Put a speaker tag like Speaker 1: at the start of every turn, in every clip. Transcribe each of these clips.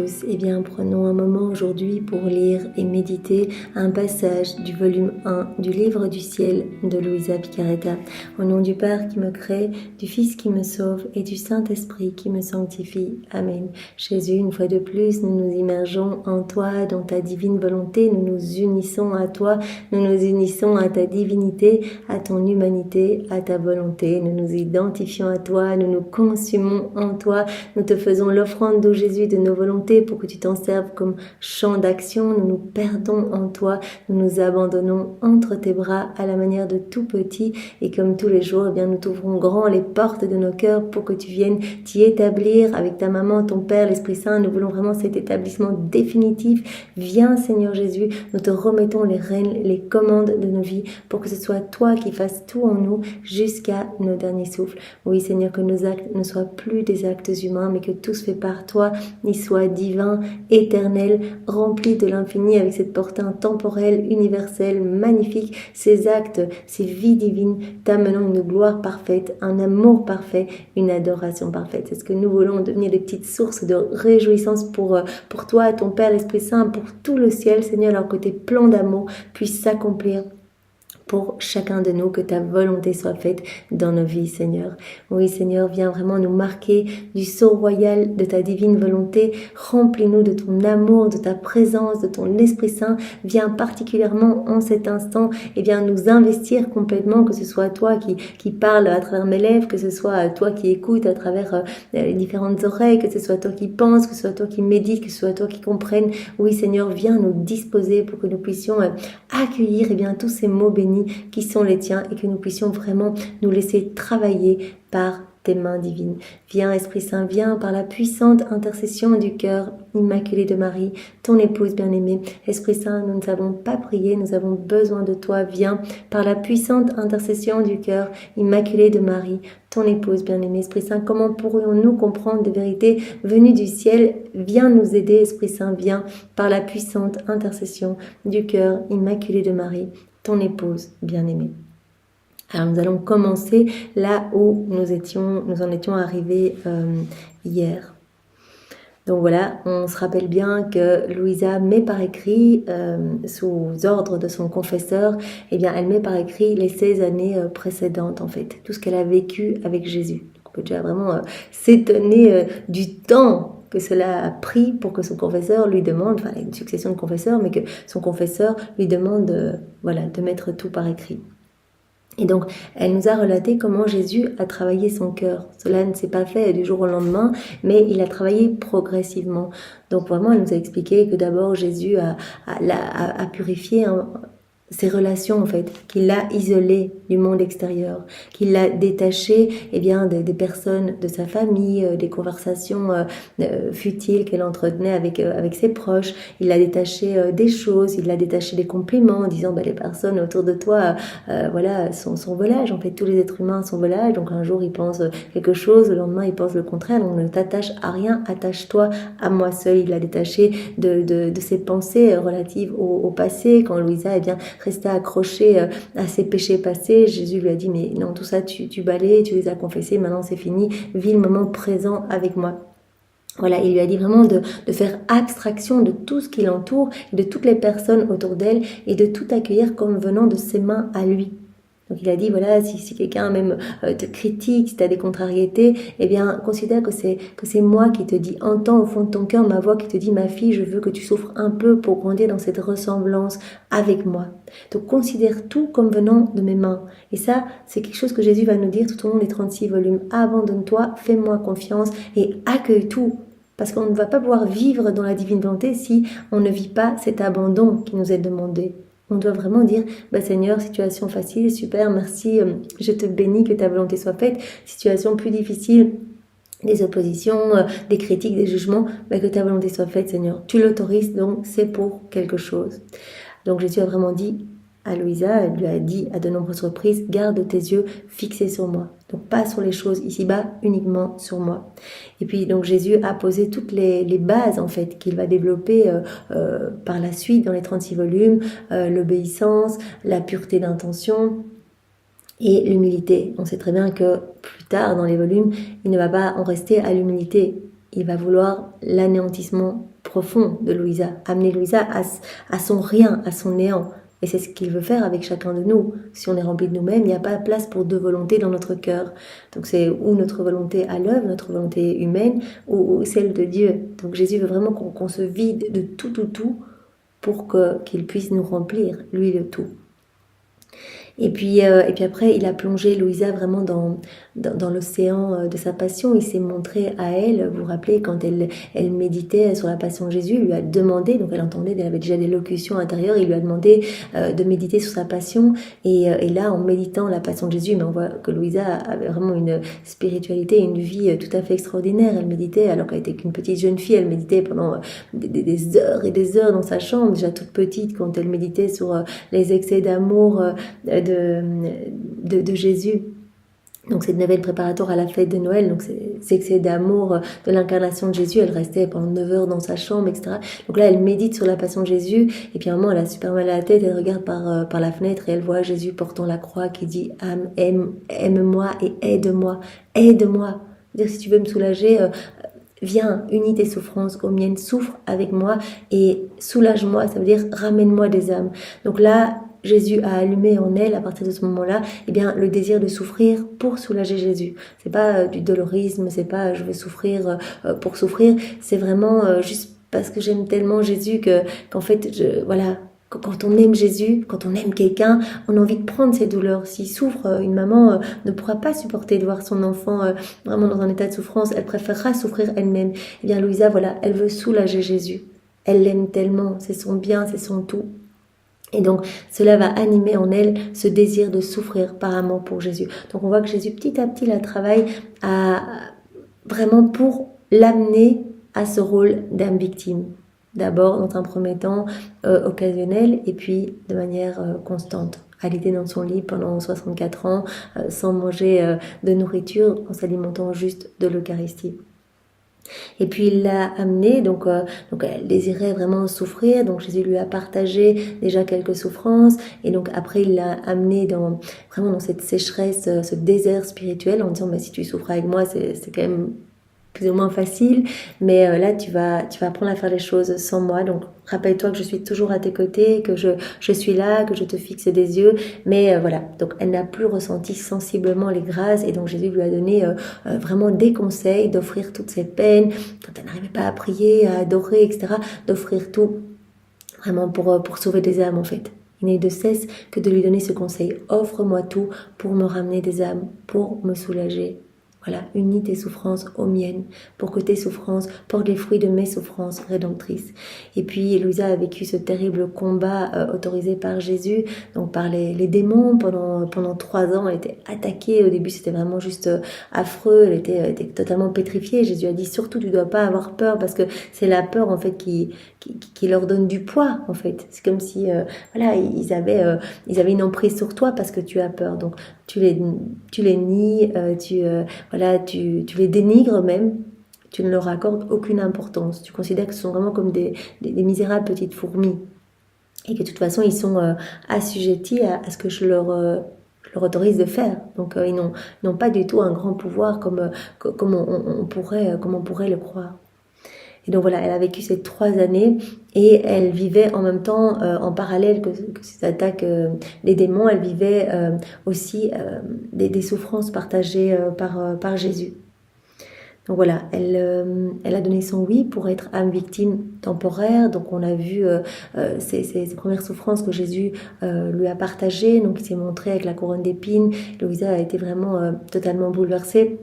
Speaker 1: tous, prenons un moment aujourd'hui pour lire et méditer un passage du volume 1 du Livre du Ciel de Luisa Picarreta. Au nom du Père qui me crée, du Fils qui me sauve et du Saint-Esprit qui me sanctifie. Amen. Jésus, une fois de plus, nous nous immergeons en toi, dans ta divine volonté, nous nous unissons à toi, nous nous unissons à ta divinité, à ton humanité, à ta volonté. Nous nous identifions à toi, nous nous consumons en toi, nous te faisons l'offrande, ô Jésus, de nos volontés pour que tu t'en serves comme champ d'action. Nous nous perdons en toi, nous nous abandonnons entre tes bras à la manière de tout petit et comme tous les jours, nous t'ouvrons grand les portes de nos cœurs pour que tu viennes t'y établir avec ta maman, ton Père, l'Esprit Saint. Nous voulons vraiment cet établissement définitif. Viens Seigneur Jésus, nous te remettons les rênes, les commandes de nos vies pour que ce soit toi qui fasses tout en nous jusqu'à nos derniers souffles. Oui Seigneur, que nos actes ne soient plus des actes humains mais que tout se fait par toi, y soit divin, éternel, rempli de l'infini avec cette portée intemporelle, universelle, magnifique. Ces actes, ces vies divines t'amenant une gloire parfaite, un amour parfait, une adoration parfaite. C'est ce que nous voulons, devenir des petites sources de réjouissance pour toi, ton Père, l'Esprit Saint, pour tout le ciel, Seigneur, alors que tes plans d'amour puissent s'accomplir pour chacun de nous, que ta volonté soit faite dans nos vies, Seigneur. Oui, Seigneur, viens vraiment nous marquer du sceau royal de ta divine volonté. Remplis-nous de ton amour, de ta présence, de ton Esprit Saint. Viens particulièrement en cet instant, nous investir complètement, que ce soit toi qui parle à travers mes lèvres, que ce soit toi qui écoutes à travers les différentes oreilles, que ce soit toi qui penses, que ce soit toi qui médites, que ce soit toi qui comprenne. Oui, Seigneur, viens nous disposer pour que nous puissions accueillir tous ces mots bénis qui sont les tiens et que nous puissions vraiment nous laisser travailler par tes mains divines. Viens Esprit Saint, viens par la puissante intercession du cœur immaculé de Marie, ton épouse bien-aimée. Esprit Saint, nous ne savons pas prier, nous avons besoin de toi. Viens par la puissante intercession du cœur immaculé de Marie, ton épouse bien-aimée. Esprit Saint, comment pourrions-nous comprendre des vérités venues du ciel? Viens nous aider, Esprit Saint, viens par la puissante intercession du cœur immaculé de Marie, ton épouse bien-aimée. Alors nous allons commencer là où nous en étions arrivés hier. Donc voilà, on se rappelle bien que Luisa met par écrit, sous ordre de son confesseur, elle met par écrit les 16 années précédentes en fait, tout ce qu'elle a vécu avec Jésus. Donc on peut déjà vraiment s'étonner du temps que cela a pris pour que son confesseur lui demande, enfin une succession de confesseurs, mais que son confesseur lui demande de mettre tout par écrit. Et donc, elle nous a relaté comment Jésus a travaillé son cœur. Cela ne s'est pas fait du jour au lendemain, mais il a travaillé progressivement. Donc vraiment, elle nous a expliqué que d'abord Jésus a purifié ses relations en fait, qu'il l'a isolé du monde extérieur, qu'il l'a détaché des personnes de sa famille, des conversations futiles qu'elle entretenait avec ses proches. Il l'a détaché des choses, il l'a détaché des compliments en disant les personnes autour de toi sont volages, en fait tous les êtres humains sont volages, donc un jour ils pensent quelque chose, le lendemain ils pensent le contraire, donc ne t'attache à rien, attache-toi à moi seul. Il l'a détaché de ses pensées relatives au passé. Quand Luisa restait accrochée à ses péchés passés, Jésus lui a dit mais non, tout ça tu balayes, tu les as confessés, maintenant c'est fini, vis le moment présent avec moi. Voilà, il lui a dit vraiment de faire abstraction de tout ce qui l'entoure, de toutes les personnes autour d'elle et de tout accueillir comme venant de ses mains à lui. Donc il a dit si quelqu'un même te critique, si tu as des contrariétés, considère que c'est moi qui te dis, entends au fond de ton cœur ma voix qui te dit ma fille, je veux que tu souffres un peu pour grandir dans cette ressemblance avec moi. Donc considère tout comme venant de mes mains. Et ça, c'est quelque chose que Jésus va nous dire tout au long des 36 volumes. Abandonne-toi, fais-moi confiance et accueille tout. Parce qu'on ne va pas pouvoir vivre dans la divine volonté si on ne vit pas cet abandon qui nous est demandé. On doit vraiment dire, Seigneur, situation facile, super, merci, je te bénis, que ta volonté soit faite. Situation plus difficile, des oppositions, des critiques, des jugements, que ta volonté soit faite, Seigneur. Tu l'autorises, donc c'est pour quelque chose. Donc Jésus a vraiment dit à Luisa, elle lui a dit à de nombreuses reprises, garde tes yeux fixés sur moi. Donc pas sur les choses ici-bas, uniquement sur moi. Et puis donc Jésus a posé toutes les bases en fait qu'il va développer par la suite dans les 36 volumes, l'obéissance, la pureté d'intention et l'humilité. On sait très bien que plus tard dans les volumes, il ne va pas en rester à l'humilité. Il va vouloir l'anéantissement profond de Louisa, amener Louisa à son rien, à son néant. Et c'est ce qu'il veut faire avec chacun de nous. Si on est rempli de nous-mêmes, il n'y a pas de place pour deux volontés dans notre cœur. Donc c'est ou notre volonté à l'œuvre, notre volonté humaine, ou celle de Dieu. Donc Jésus veut vraiment qu'on se vide de tout pour qu'il puisse nous remplir, lui le tout. Et puis après, il a plongé Louisa vraiment dans l'océan de sa passion. Il s'est montré à elle, vous vous rappelez, quand elle méditait sur la passion de Jésus, il lui a demandé, donc elle entendait, elle avait déjà des locutions intérieures, il lui a demandé de méditer sur sa passion. Et là, en méditant la passion de Jésus, mais on voit que Louisa avait vraiment une spiritualité, une vie tout à fait extraordinaire. Elle méditait, alors qu'elle était qu'une petite jeune fille, elle méditait pendant des heures et des heures dans sa chambre, déjà toute petite, quand elle méditait sur les excès d'amour de Jésus. Donc cette nouvelle préparatoire à la fête de Noël, donc ces excès d'amour de l'incarnation de Jésus, elle restait pendant 9 heures dans sa chambre, etc. Donc là, elle médite sur la passion de Jésus, et puis à un moment, elle a super mal à la tête, elle regarde par la fenêtre, et elle voit Jésus portant la croix qui dit « Aime-moi et aide-moi, aide-moi ». C'est-à-dire, si tu veux me soulager, viens, unis tes souffrances aux miennes, souffre avec moi et soulage-moi, ça veut dire ramène-moi des âmes. Donc là, Jésus a allumé en elle, à partir de ce moment-là, eh bien, le désir de souffrir pour soulager Jésus. C'est pas du dolorisme, c'est pas je vais souffrir pour souffrir, c'est vraiment juste parce que j'aime tellement Jésus qu'en fait, voilà. Quand on aime Jésus, quand on aime quelqu'un, on a envie de prendre ses douleurs. S'il souffre, une maman ne pourra pas supporter de voir son enfant vraiment dans un état de souffrance. Elle préférera souffrir elle-même. Eh bien, Louisa, voilà, elle veut soulager Jésus. Elle l'aime tellement, c'est son bien, c'est son tout. Et donc, cela va animer en elle ce désir de souffrir par amour pour Jésus. Donc, on voit que Jésus, petit à petit, la travaille vraiment pour l'amener à ce rôle d'âme victime. D'abord, dans un premier temps, occasionnel, et puis de manière constante. Elle était dans son lit pendant 64 ans, sans manger de nourriture, en s'alimentant juste de l'Eucharistie. Et puis il l'a amenée, donc elle désirait vraiment souffrir, donc Jésus lui a partagé déjà quelques souffrances, et donc après il l'a amenée vraiment dans cette sécheresse, ce désert spirituel, en disant, mais si tu souffres avec moi, c'est quand même plus ou moins facile, mais là tu vas apprendre à faire les choses sans moi, donc rappelle-toi que je suis toujours à tes côtés, que je suis là, que je te fixe des yeux, mais voilà, donc elle n'a plus ressenti sensiblement les grâces, et donc Jésus lui a donné vraiment des conseils, d'offrir toutes ses peines, quand elle n'arrivait pas à prier, à adorer, etc., d'offrir tout, vraiment pour sauver des âmes en fait. Il n'est de cesse que de lui donner ce conseil, offre-moi tout pour me ramener des âmes, pour me soulager. Voilà, unis tes souffrances aux miennes, pour que tes souffrances portent les fruits de mes souffrances rédemptrices. Et puis, Louisa a vécu ce terrible combat autorisé par Jésus, donc par les démons. Pendant 3 ans, elle était attaquée. Au début, c'était vraiment juste affreux. Elle était totalement pétrifiée. Jésus a dit, surtout, tu dois pas avoir peur, parce que c'est la peur, en fait, qui leur donne du poids, en fait. C'est comme si, voilà, ils avaient une emprise sur toi parce que tu as peur. Donc, tu les nies, tu les dénigres même, tu ne leur accordes aucune importance. Tu considères que ce sont vraiment comme des misérables petites fourmis. Et que de toute façon, ils sont assujettis à ce que je leur autorise de faire. Donc, ils n'ont pas du tout un grand pouvoir comme on pourrait le croire. Et donc voilà, elle a vécu ces 3 années et elle vivait en même temps, en parallèle que ces attaques des démons, elle vivait aussi des souffrances partagées par Jésus. Donc voilà, elle a donné son oui pour être âme victime temporaire. Donc on a vu ces premières souffrances que Jésus lui a partagées. Donc il s'est montré avec la couronne d'épines. Louisa a été vraiment totalement bouleversée.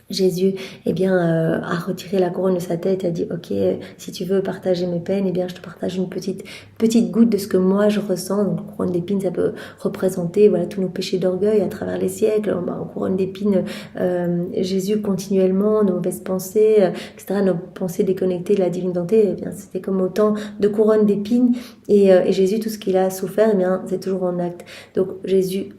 Speaker 1: Jésus a retiré la couronne de sa tête et a dit ok, si tu veux partager mes peines, je te partage une petite goutte de ce que moi je ressens. Donc couronne d'épines, ça peut représenter tous nos péchés d'orgueil à travers les siècles. En couronne d'épines, Jésus continuellement, nos mauvaises pensées, etc., nos pensées déconnectées de la divine volonté, c'était comme autant de couronnes d'épines, et Jésus, tout ce qu'il a souffert, c'est toujours en acte. Donc Jésus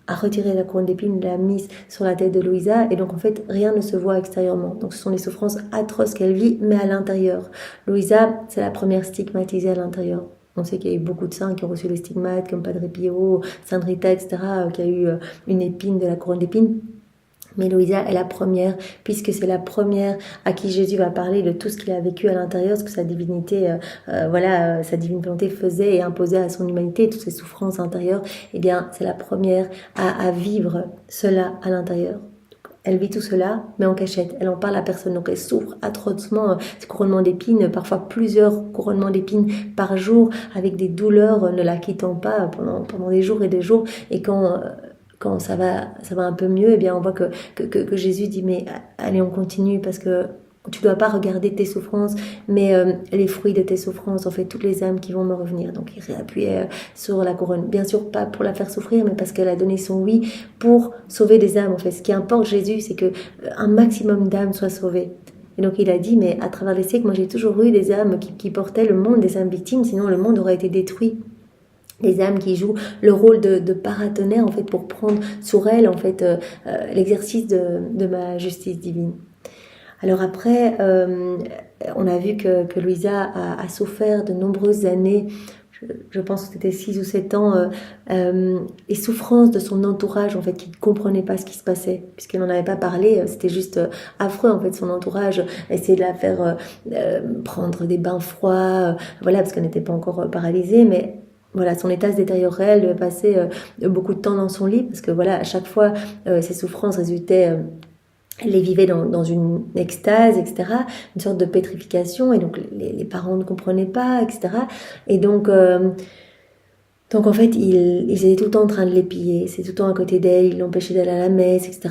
Speaker 1: a retiré la couronne d'épines, l'a mise sur la tête de Louisa, et donc en fait rien ne se voit extérieurement. Donc ce sont les souffrances atroces qu'elle vit, mais à l'intérieur. Louisa, c'est la première stigmatisée à l'intérieur. On sait qu'il y a eu beaucoup de saints qui ont reçu les stigmates, comme Padre Pio, Sainte Rita, etc., qui a eu une épine de la couronne d'épines. Mais Louisa est la première, puisque c'est la première à qui Jésus va parler de tout ce qu'il a vécu à l'intérieur, ce que sa divinité, sa divine volonté faisait et imposait à son humanité, toutes ses souffrances intérieures. Eh bien, c'est la première à vivre cela à l'intérieur. Elle vit tout cela, mais en cachette. Elle en parle à personne, donc elle souffre atrocement ces couronnements d'épines, parfois plusieurs couronnements d'épines par jour, avec des douleurs ne la quittant pas pendant des jours et des jours. Et quand ça va un peu mieux, eh bien on voit que Jésus dit mais allez, on continue, parce que tu dois pas regarder tes souffrances, mais les fruits de tes souffrances, en fait, toutes les âmes qui vont me revenir. Donc il réappuyait sur la couronne. Bien sûr, pas pour la faire souffrir, mais parce qu'elle a donné son oui pour sauver des âmes. En fait, ce qui importe Jésus, c'est que un maximum d'âmes soient sauvées. Et donc il a dit, mais à travers les siècles, moi j'ai toujours eu des âmes qui portaient le monde, des âmes victimes, sinon le monde aurait été détruit. Des âmes qui jouent le rôle de paratonnerre, en fait, pour prendre sur elles, en fait, l'exercice de ma justice divine. Alors après, on a vu que Louisa a souffert de nombreuses années, je pense que c'était 6 ou 7 ans, les souffrances de son entourage, en fait, qui ne comprenait pas ce qui se passait, puisqu'elle n'en avait pas parlé. C'était juste affreux, en fait. Son entourage essayait de la faire prendre des bains froids, voilà, parce qu'elle n'était pas encore paralysée, mais voilà, son état se détériorait. Elle devait passer beaucoup de temps dans son lit, parce que voilà, à chaque fois, ses souffrances résultaient... Elle les vivait dans une extase, etc., une sorte de pétrification, et donc les parents ne comprenaient pas, etc. Et donc en fait, ils étaient tout le temps en train de l'épier, c'est tout le temps à côté d'elle, ils l'empêchaient d'aller à la messe, etc.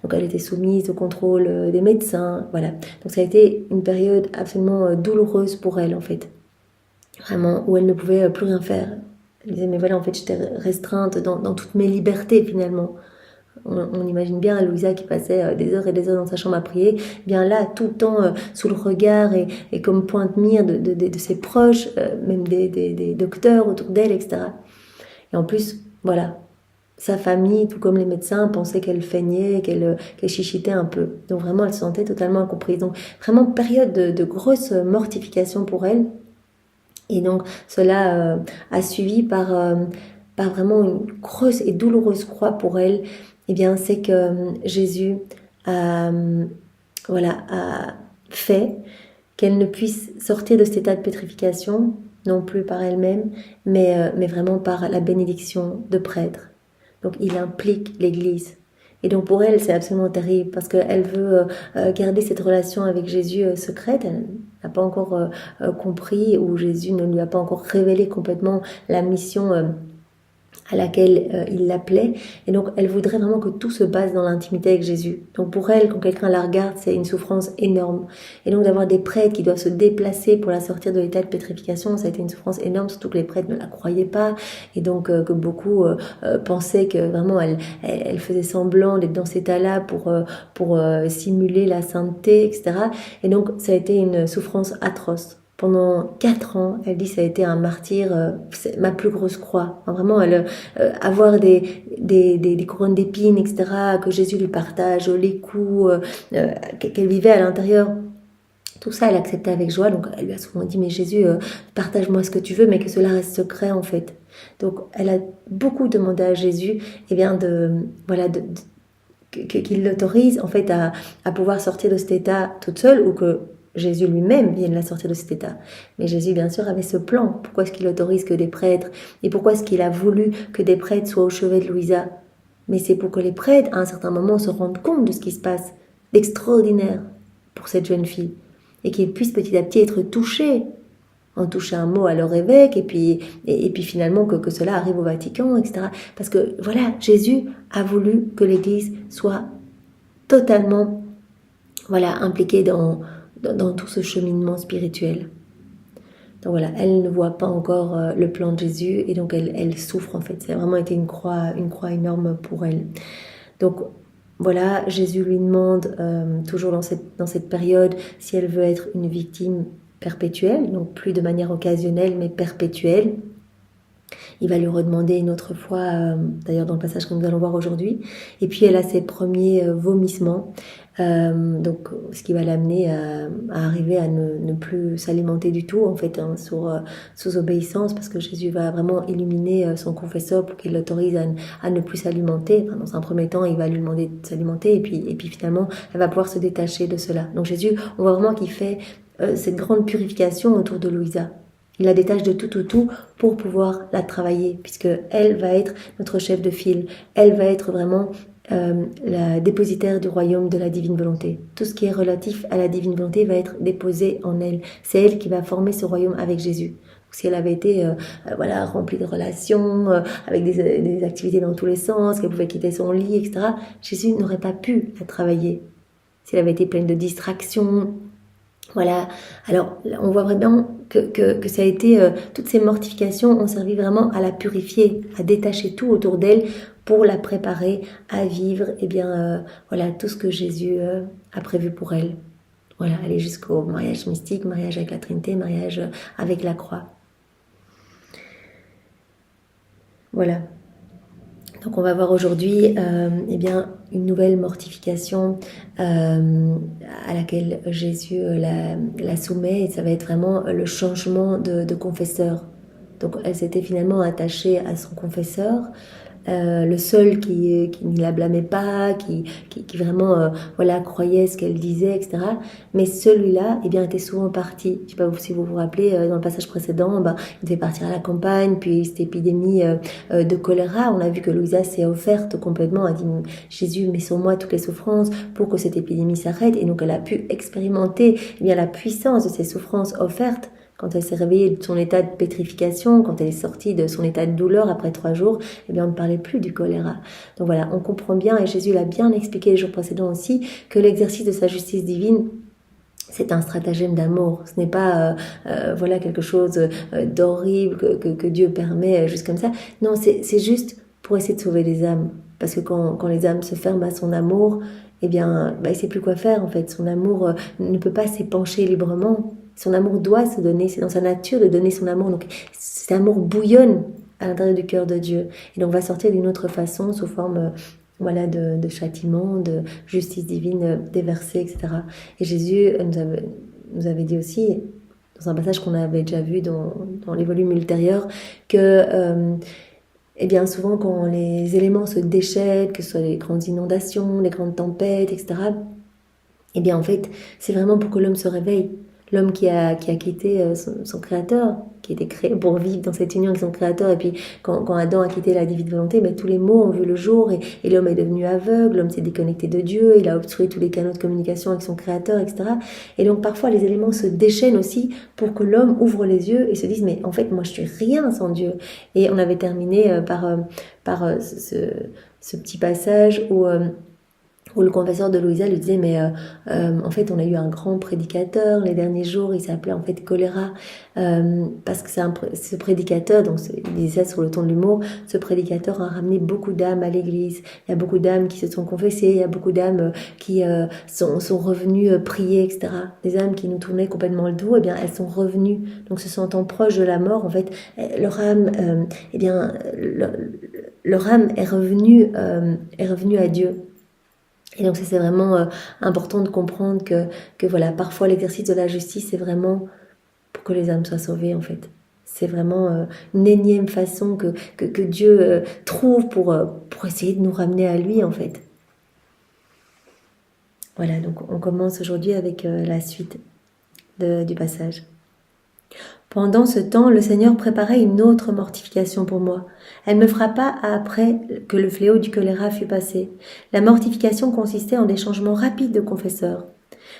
Speaker 1: Donc elle était soumise au contrôle des médecins, voilà. Donc ça a été une période absolument douloureuse pour elle, en fait. Vraiment, où elle ne pouvait plus rien faire. Elle disait, mais voilà, en fait, j'étais restreinte dans toutes mes libertés, finalement. On imagine bien Louisa qui passait des heures et des heures dans sa chambre à prier, bien là, tout le temps sous le regard et comme pointe-mire de ses proches, même des docteurs autour d'elle, etc. Et en plus, voilà, sa famille, tout comme les médecins, pensaient qu'elle feignait, qu'elle chichitait un peu. Donc vraiment, elle se sentait totalement incomprise. Donc vraiment, période de grosse mortification pour elle. Et donc, cela a suivi par vraiment une grosse et douloureuse croix pour elle. Eh bien, c'est que Jésus a fait qu'elle ne puisse sortir de cet état de pétrification, non plus par elle-même, mais vraiment par la bénédiction de prêtre. Donc, il implique l'Église. Et donc, pour elle, c'est absolument terrible, parce qu'elle veut garder cette relation avec Jésus secrète. Elle n'a pas encore compris, ou Jésus ne lui a pas encore révélé complètement la mission à laquelle il l'appelait. Et donc, elle voudrait vraiment que tout se passe dans l'intimité avec Jésus. Donc, pour elle, quand quelqu'un la regarde, c'est une souffrance énorme. Et donc, d'avoir des prêtres qui doivent se déplacer pour la sortir de l'état de pétrification, ça a été une souffrance énorme, surtout que les prêtres ne la croyaient pas. Et donc, que beaucoup pensaient que vraiment, elle faisait semblant d'être dans cet état-là pour simuler la sainteté, etc. Et donc, ça a été une souffrance atroce. Pendant 4 ans, elle dit, ça a été un martyr, c'est ma plus grosse croix. Enfin, vraiment, avoir des couronnes d'épines, etc., que Jésus lui partage, les coups qu'elle vivait à l'intérieur. Tout ça, elle acceptait avec joie. Donc, elle lui a souvent dit, mais Jésus, partage-moi ce que tu veux, mais que cela reste secret, en fait. Donc, elle a beaucoup demandé à Jésus, bien, qu'il l'autorise, en fait, à pouvoir sortir de cet état toute seule, ou que Jésus lui-même vienne la sortir de cet état. Mais Jésus, bien sûr, avait ce plan. Pourquoi est-ce qu'il autorise que des prêtres? Et pourquoi est-ce qu'il a voulu que des prêtres soient au chevet de Louisa? Mais c'est pour que les prêtres, à un certain moment, se rendent compte de ce qui se passe d'extraordinaire pour cette jeune fille. Et qu'ils puissent petit à petit être touchés, en toucher un mot à leur évêque, et puis finalement que cela arrive au Vatican, etc. Parce que, voilà, Jésus a voulu que l'Église soit totalement, impliquée dans tout ce cheminement spirituel. Donc voilà, elle ne voit pas encore le plan de Jésus, et donc elle souffre, en fait. Ça a vraiment été une croix énorme pour elle. Donc voilà, Jésus lui demande, toujours dans cette période, si elle veut être une victime perpétuelle, donc plus de manière occasionnelle, mais perpétuelle. Il va lui redemander une autre fois, d'ailleurs dans le passage que nous allons voir aujourd'hui. Et puis elle a ses premiers vomissements, donc ce qui va l'amener à arriver à ne plus s'alimenter du tout, en fait, sous obéissance, parce que Jésus va vraiment illuminer son confesseur pour qu'il l'autorise à ne plus s'alimenter. Enfin, dans un premier temps, il va lui demander de s'alimenter, et puis finalement, elle va pouvoir se détacher de cela. Donc Jésus, on voit vraiment qu'il fait cette grande purification autour de Louisa. Il la détache de tout pour pouvoir la travailler, puisque elle va être notre chef de file. Elle va être vraiment la dépositaire du royaume de la divine volonté. Tout ce qui est relatif à la divine volonté va être déposé en elle. C'est elle qui va former ce royaume avec Jésus. Donc, si elle avait été remplie de relations, avec des activités dans tous les sens, qu'elle pouvait quitter son lit, etc., Jésus n'aurait pas pu la travailler. Si elle avait été pleine de distractions, voilà, alors on voit vraiment que ça a été, toutes ces mortifications ont servi vraiment à la purifier, à détacher tout autour d'elle pour la préparer à vivre tout ce que Jésus a prévu pour elle. Voilà, aller jusqu'au mariage mystique, mariage avec la Trinité, mariage avec la croix. Voilà. Donc on va voir aujourd'hui une nouvelle mortification à laquelle Jésus la soumet, et ça va être vraiment le changement de confesseur. Donc elle s'était finalement attachée à son confesseur, le seul qui ne la blâmait pas, qui vraiment croyait ce qu'elle disait, etc. Mais celui-là était souvent parti. Je ne sais pas si vous vous rappelez, dans le passage précédent, il devait partir à la campagne, puis cette épidémie de choléra, on a vu que Louisa s'est offerte complètement, a dit « Jésus, mets sur moi toutes les souffrances pour que cette épidémie s'arrête ». Et donc elle a pu expérimenter la puissance de ces souffrances offertes. Quand elle s'est réveillée de son état de pétrification, quand elle est sortie de son état de douleur après 3 jours, on ne parlait plus du choléra. Donc voilà, on comprend bien, et Jésus l'a bien expliqué les jours précédents aussi, que l'exercice de sa justice divine, c'est un stratagème d'amour. Ce n'est pas quelque chose d'horrible que Dieu permet juste comme ça. Non, c'est juste pour essayer de sauver les âmes. Parce que quand les âmes se ferment à son amour, il ne sait plus quoi faire en fait. Son amour ne peut pas s'épancher librement. Son amour doit se donner, c'est dans sa nature de donner son amour. Donc cet amour bouillonne à l'intérieur du cœur de Dieu. Et donc va sortir d'une autre façon, sous forme de châtiment, de justice divine déversée, etc. Et Jésus nous avait dit aussi, dans un passage qu'on avait déjà vu dans les volumes ultérieurs, que souvent quand les éléments se déchaînent, que ce soit les grandes inondations, les grandes tempêtes, etc., en fait, c'est vraiment pour que l'homme se réveille. L'homme qui a quitté son créateur, qui était créé pour vivre dans cette union avec son créateur, et puis quand Adam a quitté la divine volonté, tous les maux ont vu le jour, et l'homme est devenu aveugle, l'homme s'est déconnecté de Dieu, il a obstrué tous les canaux de communication avec son créateur, etc. Et donc parfois les éléments se déchaînent aussi pour que l'homme ouvre les yeux et se dise « mais en fait moi je suis rien sans Dieu ». Et on avait terminé par ce petit passage où le confesseur de Louisa lui disait mais en fait on a eu un grand prédicateur les derniers jours, il s'appelait en fait choléra, parce que ce prédicateur, donc il disait ça sur le ton de l'humour, ce prédicateur a ramené beaucoup d'âmes à l'église, il y a beaucoup d'âmes qui se sont confessées, il y a beaucoup d'âmes qui sont revenues prier, etc. Des âmes qui nous tournaient complètement le dos, elles sont revenues, donc se sentant proches de la mort, en fait leur âme leur âme est revenue à Dieu. Et donc c'est vraiment important de comprendre que voilà, parfois l'exercice de la justice, c'est vraiment pour que les âmes soient sauvées en fait. C'est vraiment une énième façon que Dieu trouve pour essayer de nous ramener à lui en fait. Voilà, donc on commence aujourd'hui avec la suite du passage. Pendant ce temps, le Seigneur préparait une autre mortification pour moi. Elle me frappa après que le fléau du choléra fut passé. La mortification consistait en des changements rapides de confesseur.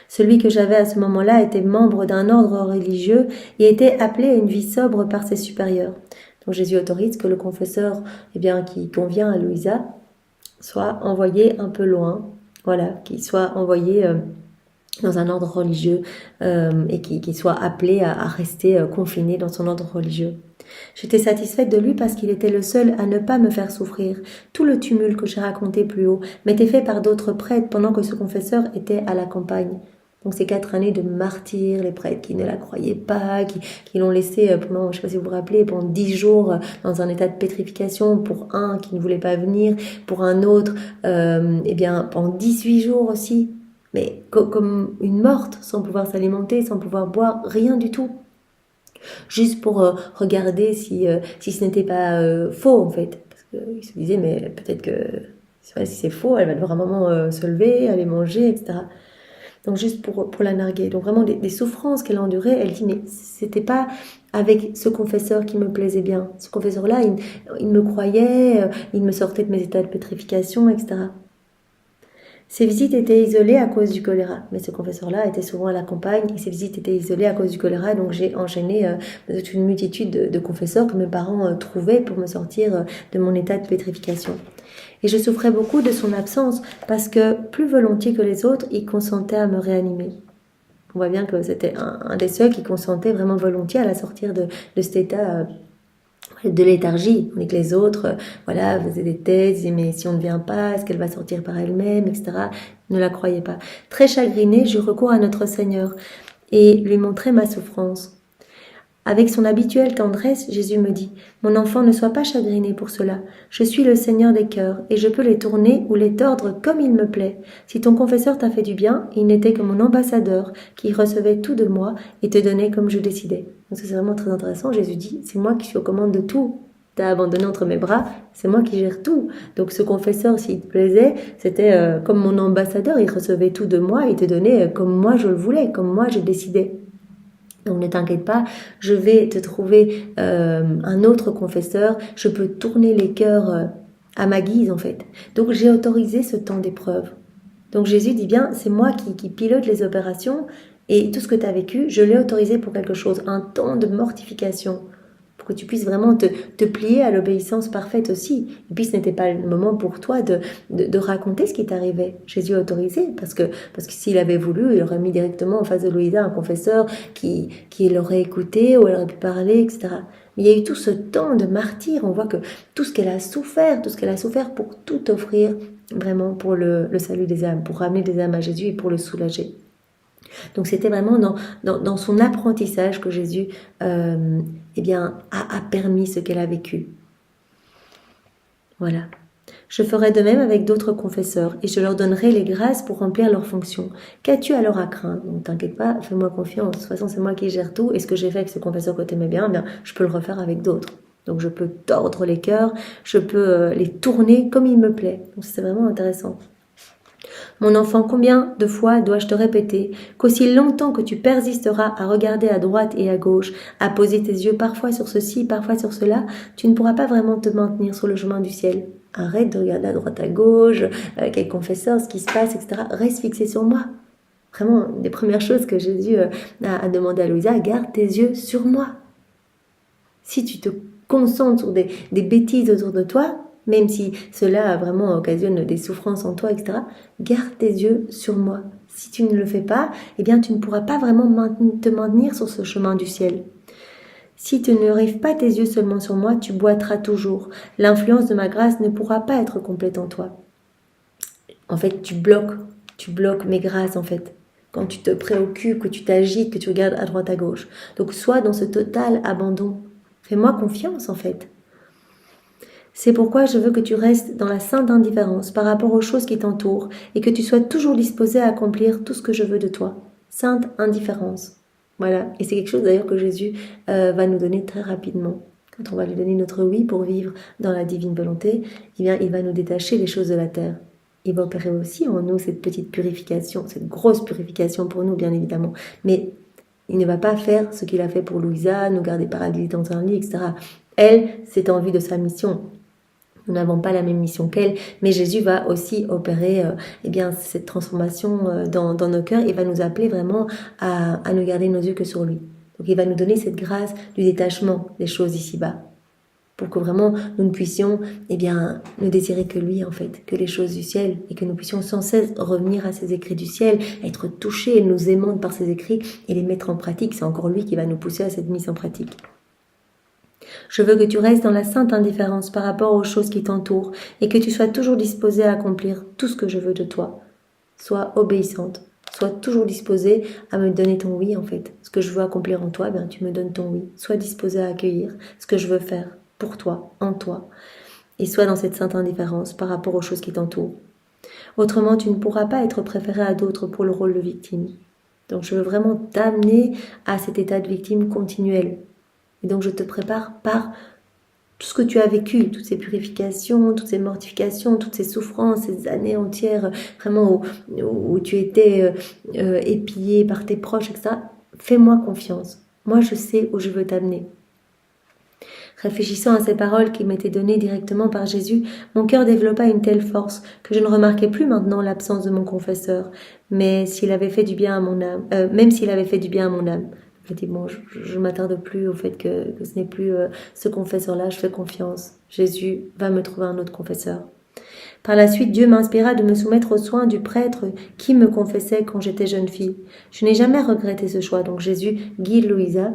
Speaker 1: Celui que j'avais à ce moment-là était membre d'un ordre religieux et était appelé à une vie sobre par ses supérieurs. Donc Jésus autorise que le confesseur qui convient à Louisa soit envoyé un peu loin, qu'il soit envoyé dans un ordre religieux et qui soit appelé à rester confiné dans son ordre religieux. J'étais satisfaite de lui parce qu'il était le seul à ne pas me faire souffrir. Tout le tumulte que j'ai raconté plus haut m'était fait par d'autres prêtres pendant que ce confesseur était à la campagne. Donc ces 4 années de martyr, les prêtres qui ne la croyaient pas, qui l'ont laissée pendant, je ne sais pas si vous vous rappelez, pendant 10 jours dans un état de pétrification, pour un qui ne voulait pas venir, pour un autre, pendant 18 jours aussi, mais comme une morte, sans pouvoir s'alimenter, sans pouvoir boire, rien du tout. Juste pour regarder si ce n'était pas faux en fait. Parce qu'il se disait, mais peut-être que si c'est faux, elle va devoir à un moment se lever, aller manger, etc. Donc juste pour la narguer. Donc vraiment des souffrances qu'elle a endurées, elle dit, mais c'était pas avec ce confesseur qui me plaisait bien. Ce confesseur-là, il me croyait, il me sortait de mes états de pétrification, etc. Ces visites étaient isolées à cause du choléra, mais ce confesseur-là était souvent à la campagne et ces visites étaient isolées à cause du choléra, donc j'ai enchaîné toute une multitude de confesseurs que mes parents trouvaient pour me sortir de mon état de pétrification. Et je souffrais beaucoup de son absence parce que plus volontiers que les autres, il consentait à me réanimer. On voit bien que c'était un des seuls qui consentait vraiment volontiers à la sortir de cet état de léthargie, on est que les autres, faisaient des thèses, disaient mais si on ne vient pas, est-ce qu'elle va sortir par elle-même, etc. Ne la croyaient pas. Très chagrinée, j'eus recours à notre Seigneur et lui montrai ma souffrance. Avec son habituelle tendresse, Jésus me dit, « Mon enfant, ne sois pas chagriné pour cela. Je suis le Seigneur des cœurs, et je peux les tourner ou les tordre comme il me plaît. Si ton confesseur t'a fait du bien, il n'était que mon ambassadeur, qui recevait tout de moi et te donnait comme je décidais. » Donc ça, c'est vraiment très intéressant. Jésus dit, « C'est moi qui suis aux commandes de tout. T'as abandonné entre mes bras, c'est moi qui gère tout. » Donc ce confesseur, s'il te plaisait, c'était comme mon ambassadeur, il recevait tout de moi, il te donnait comme moi je le voulais, comme moi je décidais. Donc ne t'inquiète pas, je vais te trouver un autre confesseur, je peux tourner les cœurs à ma guise en fait. Donc j'ai autorisé ce temps d'épreuve. Donc Jésus dit bien, c'est moi qui pilote les opérations et tout ce que tu as vécu, je l'ai autorisé pour quelque chose, un temps de mortification. Pour que tu puisses vraiment te plier à l'obéissance parfaite aussi. Et puis ce n'était pas le moment pour toi de raconter ce qui t'arrivait. Jésus a autorisé, parce que s'il avait voulu, il aurait mis directement en face de Louisa un confesseur qui l'aurait écouté, ou elle aurait pu parler, etc. Mais il y a eu tout ce temps de martyr, on voit que tout ce qu'elle a souffert pour tout offrir vraiment pour le salut des âmes, pour ramener des âmes à Jésus et pour le soulager. Donc c'était vraiment dans son apprentissage que Jésus a permis ce qu'elle a vécu. Voilà. Je ferai de même avec d'autres confesseurs et je leur donnerai les grâces pour remplir leurs fonctions. Qu'as-tu alors à craindre? Donc t'inquiète pas, fais-moi confiance. De toute façon, c'est moi qui gère tout et ce que j'ai fait avec ce confesseur que t'aimais bien, je peux le refaire avec d'autres. Donc je peux tordre les cœurs, je peux les tourner comme il me plaît. Donc c'est vraiment intéressant. Mon enfant, combien de fois dois-je te répéter qu'aussi longtemps que tu persisteras à regarder à droite et à gauche, à poser tes yeux parfois sur ceci, parfois sur cela, tu ne pourras pas vraiment te maintenir sur le chemin du ciel. Arrête de regarder à droite à gauche, quel confesseur, ce qui se passe, etc. Reste fixé sur moi. Vraiment, des premières choses que Jésus a demandé à Louisa, garde tes yeux sur moi. Si tu te concentres sur des bêtises autour de toi, même si cela vraiment occasionne des souffrances en toi, etc., garde tes yeux sur moi. Si tu ne le fais pas, tu ne pourras pas vraiment te maintenir sur ce chemin du ciel. Si tu ne rives pas tes yeux seulement sur moi, tu boiteras toujours. L'influence de ma grâce ne pourra pas être complète en toi. En fait, tu bloques mes grâces, en fait. Quand tu te préoccupes, que tu t'agites, que tu regardes à droite, à gauche. Donc, sois dans ce total abandon. Fais-moi confiance, en fait. C'est pourquoi je veux que tu restes dans la sainte indifférence par rapport aux choses qui t'entourent et que tu sois toujours disposé à accomplir tout ce que je veux de toi. Sainte indifférence. Voilà. Et c'est quelque chose d'ailleurs que Jésus va nous donner très rapidement. Quand on va lui donner notre oui pour vivre dans la divine volonté, il va nous détacher les choses de la terre. Il va opérer aussi en nous cette petite purification, cette grosse purification pour nous, bien évidemment. Mais il ne va pas faire ce qu'il a fait pour Louisa, nous garder paralysés dans un lit, etc. Elle, c'est en vue de sa mission. Nous n'avons pas la même mission qu'elle, mais Jésus va aussi opérer cette transformation dans nos cœurs et va nous appeler vraiment à ne garder nos yeux que sur lui. Donc il va nous donner cette grâce du détachement des choses ici-bas, pour que vraiment nous ne puissions ne désirer que lui en fait, que les choses du ciel, et que nous puissions sans cesse revenir à ces écrits du ciel, être touchés, nous aimant par ces écrits et les mettre en pratique. C'est encore lui qui va nous pousser à cette mise en pratique. Je veux que tu restes dans la sainte indifférence par rapport aux choses qui t'entourent et que tu sois toujours disposé à accomplir tout ce que je veux de toi. Sois obéissante, Sois toujours disposé à me donner ton oui en fait. Ce que je veux accomplir en toi, tu me donnes ton oui. Sois disposé à accueillir ce que je veux faire pour toi, en toi. Et sois dans cette sainte indifférence par rapport aux choses qui t'entourent. Autrement, tu ne pourras pas être préféré à d'autres pour le rôle de victime. Donc je veux vraiment t'amener à cet état de victime continuel. Et donc je te prépare par tout ce que tu as vécu, toutes ces purifications, toutes ces mortifications, toutes ces souffrances, ces années entières vraiment où tu étais épillé par tes proches, etc. Fais-moi confiance. Moi, je sais où je veux t'amener. Réfléchissant à ces paroles qui m'étaient données directement par Jésus, mon cœur développa une telle force que je ne remarquais plus maintenant l'absence de mon confesseur, mais s'il avait fait du bien à mon âme, même s'il avait fait du bien à mon âme. Je dis bon, je m'attarde plus au fait que ce n'est plus ce confesseur-là, je fais confiance. Jésus va me trouver un autre confesseur. Par la suite, Dieu m'inspira de me soumettre aux soins du prêtre qui me confessait quand j'étais jeune fille. Je n'ai jamais regretté ce choix, donc Jésus guide Louisa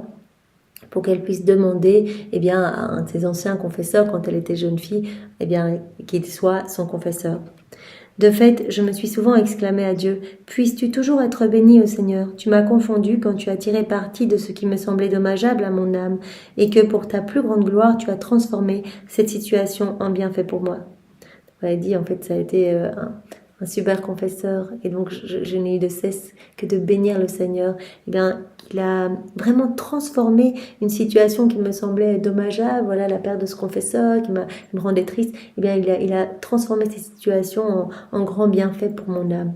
Speaker 1: pour qu'elle puisse demander à un de ses anciens confesseurs, quand elle était jeune fille, qu'il soit son confesseur. De fait, je me suis souvent exclamé à Dieu, « Puisses-tu toujours être béni, ô Seigneur, tu m'as confondu quand tu as tiré parti de ce qui me semblait dommageable à mon âme, et que pour ta plus grande gloire, tu as transformé cette situation en bienfait pour moi. » On a dit, en fait, ça a été un super confesseur, et donc je n'ai eu de cesse que de bénir le Seigneur, qu'il a vraiment transformé une situation qui me semblait dommageable, voilà, la perte de ce confesseur qui me rendait triste, il a transformé cette situation en grand bienfait pour mon âme.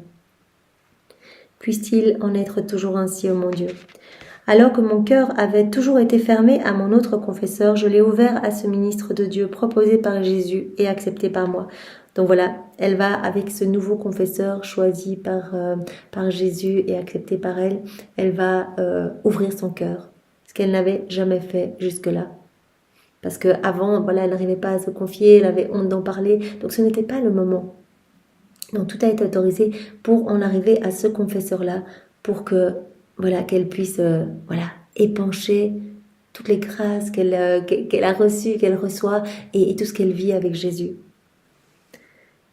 Speaker 1: Puisse-t-il en être toujours ainsi, ô mon Dieu. Alors que mon cœur avait toujours été fermé à mon autre confesseur, je l'ai ouvert à ce ministre de Dieu proposé par Jésus et accepté par moi. Donc voilà, elle va avec ce nouveau confesseur choisi par Jésus et accepté par elle, elle va ouvrir son cœur, ce qu'elle n'avait jamais fait jusque-là. Parce qu'avant, elle n'arrivait pas à se confier, elle avait honte d'en parler, donc ce n'était pas le moment. Donc tout a été autorisé pour en arriver à ce confesseur-là, pour qu'elle puisse épancher toutes les grâces qu'elle a reçues, qu'elle reçoit et tout ce qu'elle vit avec Jésus.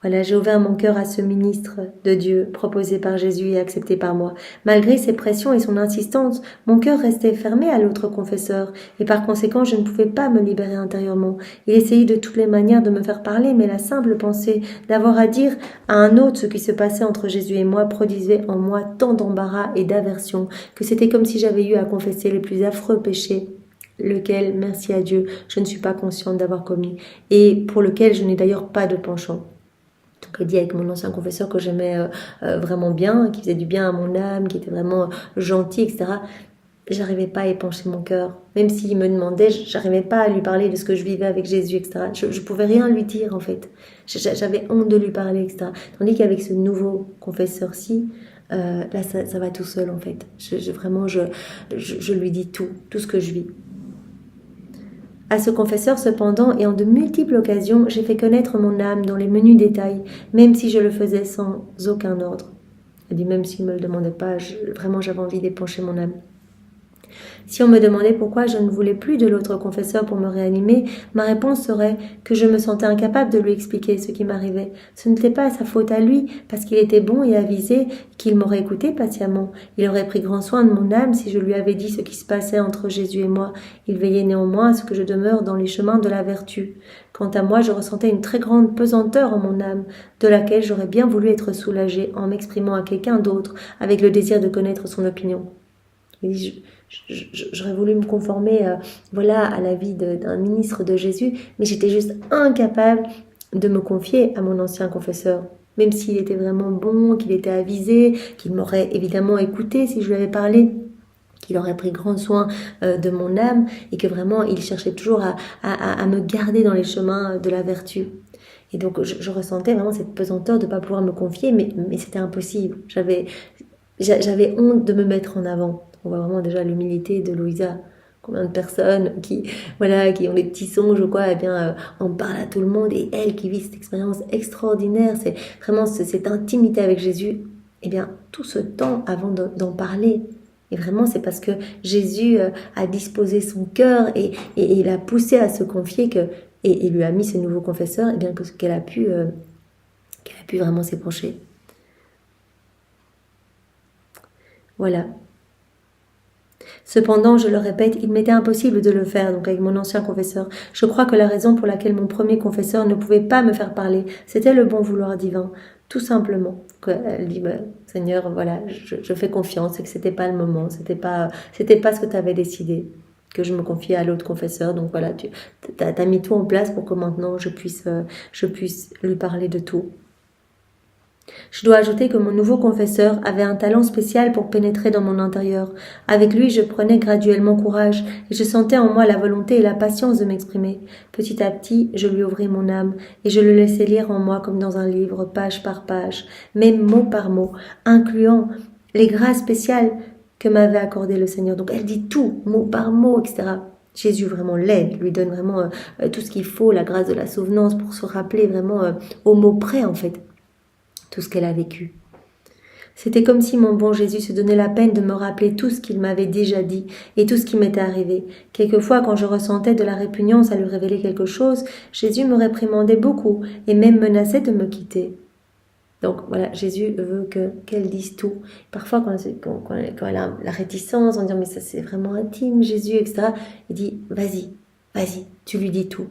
Speaker 1: Voilà, j'ai ouvert mon cœur à ce ministre de Dieu, proposé par Jésus et accepté par moi. Malgré ses pressions et son insistance, mon cœur restait fermé à l'autre confesseur, et par conséquent, je ne pouvais pas me libérer intérieurement. Il essayait de toutes les manières de me faire parler, mais la simple pensée d'avoir à dire à un autre ce qui se passait entre Jésus et moi produisait en moi tant d'embarras et d'aversion que c'était comme si j'avais eu à confesser les plus affreux péchés, lequel, merci à Dieu, je ne suis pas consciente d'avoir commis, et pour lequel je n'ai d'ailleurs pas de penchant. Donc elle dit avec mon ancien confesseur que j'aimais vraiment bien, qui faisait du bien à mon âme, qui était vraiment gentil, etc. J'arrivais pas à épancher mon cœur. Même s'il me demandait, j'arrivais pas à lui parler de ce que je vivais avec Jésus, etc. Je pouvais rien lui dire en fait. J'avais honte de lui parler, etc. Tandis qu'avec ce nouveau confesseur-ci, là ça va tout seul en fait. Je lui dis tout ce que je vis. À ce confesseur, cependant, et en de multiples occasions, j'ai fait connaître mon âme dans les menus détails, même si je le faisais sans aucun ordre. Elle dit, même s'il ne me le demandait pas, vraiment j'avais envie d'épancher mon âme. Si on me demandait pourquoi je ne voulais plus de l'autre confesseur pour me réanimer, ma réponse serait que je me sentais incapable de lui expliquer ce qui m'arrivait. Ce n'était pas sa faute à lui, parce qu'il était bon et avisé, qu'il m'aurait écouté patiemment. Il aurait pris grand soin de mon âme si je lui avais dit ce qui se passait entre Jésus et moi. Il veillait néanmoins à ce que je demeure dans les chemins de la vertu. Quant à moi, je ressentais une très grande pesanteur en mon âme, de laquelle j'aurais bien voulu être soulagée en m'exprimant à quelqu'un d'autre, avec le désir de connaître son opinion. J'aurais voulu me conformer à la vie d'un ministre de Jésus, mais j'étais juste incapable de me confier à mon ancien confesseur. Même s'il était vraiment bon, qu'il était avisé, qu'il m'aurait évidemment écouté si je lui avais parlé, qu'il aurait pris grand soin de mon âme et que vraiment il cherchait toujours à me garder dans les chemins de la vertu. Et donc je ressentais vraiment cette pesanteur de ne pas pouvoir me confier, mais c'était impossible. J'avais honte de me mettre en avant. On voit vraiment déjà l'humilité de Louisa. Combien de personnes qui ont des petits songes ou quoi, en parlent à tout le monde, et elle qui vit cette expérience extraordinaire, c'est vraiment cette intimité avec Jésus, tout ce temps avant d'en parler. Et vraiment, c'est parce que Jésus a disposé son cœur et l'a poussé à se confier et lui a mis ce nouveau confesseur, qu'elle a pu vraiment s'épancher. Voilà. Cependant, je le répète, il m'était impossible de le faire, donc avec mon ancien confesseur. Je crois que la raison pour laquelle mon premier confesseur ne pouvait pas me faire parler, c'était le bon vouloir divin, tout simplement. Elle dit, Seigneur, voilà, je fais confiance, et que c'était pas le moment, c'était pas ce que tu avais décidé, que je me confiais à l'autre confesseur. Donc voilà, tu as mis tout en place pour que maintenant je puisse lui parler de tout. Je dois ajouter que mon nouveau confesseur avait un talent spécial pour pénétrer dans mon intérieur. Avec lui, je prenais graduellement courage et je sentais en moi la volonté et la patience de m'exprimer. Petit à petit, je lui ouvris mon âme et je le laissais lire en moi comme dans un livre, page par page, même mot par mot, incluant les grâces spéciales que m'avait accordé le Seigneur. Donc elle dit tout, mot par mot, etc. Jésus vraiment l'aide, lui donne vraiment tout ce qu'il faut, la grâce de la souvenance pour se rappeler vraiment au mot près en fait tout ce qu'elle a vécu. C'était comme si mon bon Jésus se donnait la peine de me rappeler tout ce qu'il m'avait déjà dit et tout ce qui m'était arrivé. Quelquefois, quand je ressentais de la répugnance à lui révéler quelque chose, Jésus me réprimandait beaucoup et même menaçait de me quitter. Donc voilà, Jésus veut qu'elle dise tout. Parfois, quand elle a la réticence, en disant mais ça c'est vraiment intime, Jésus, etc., il dit vas-y, tu lui dis tout.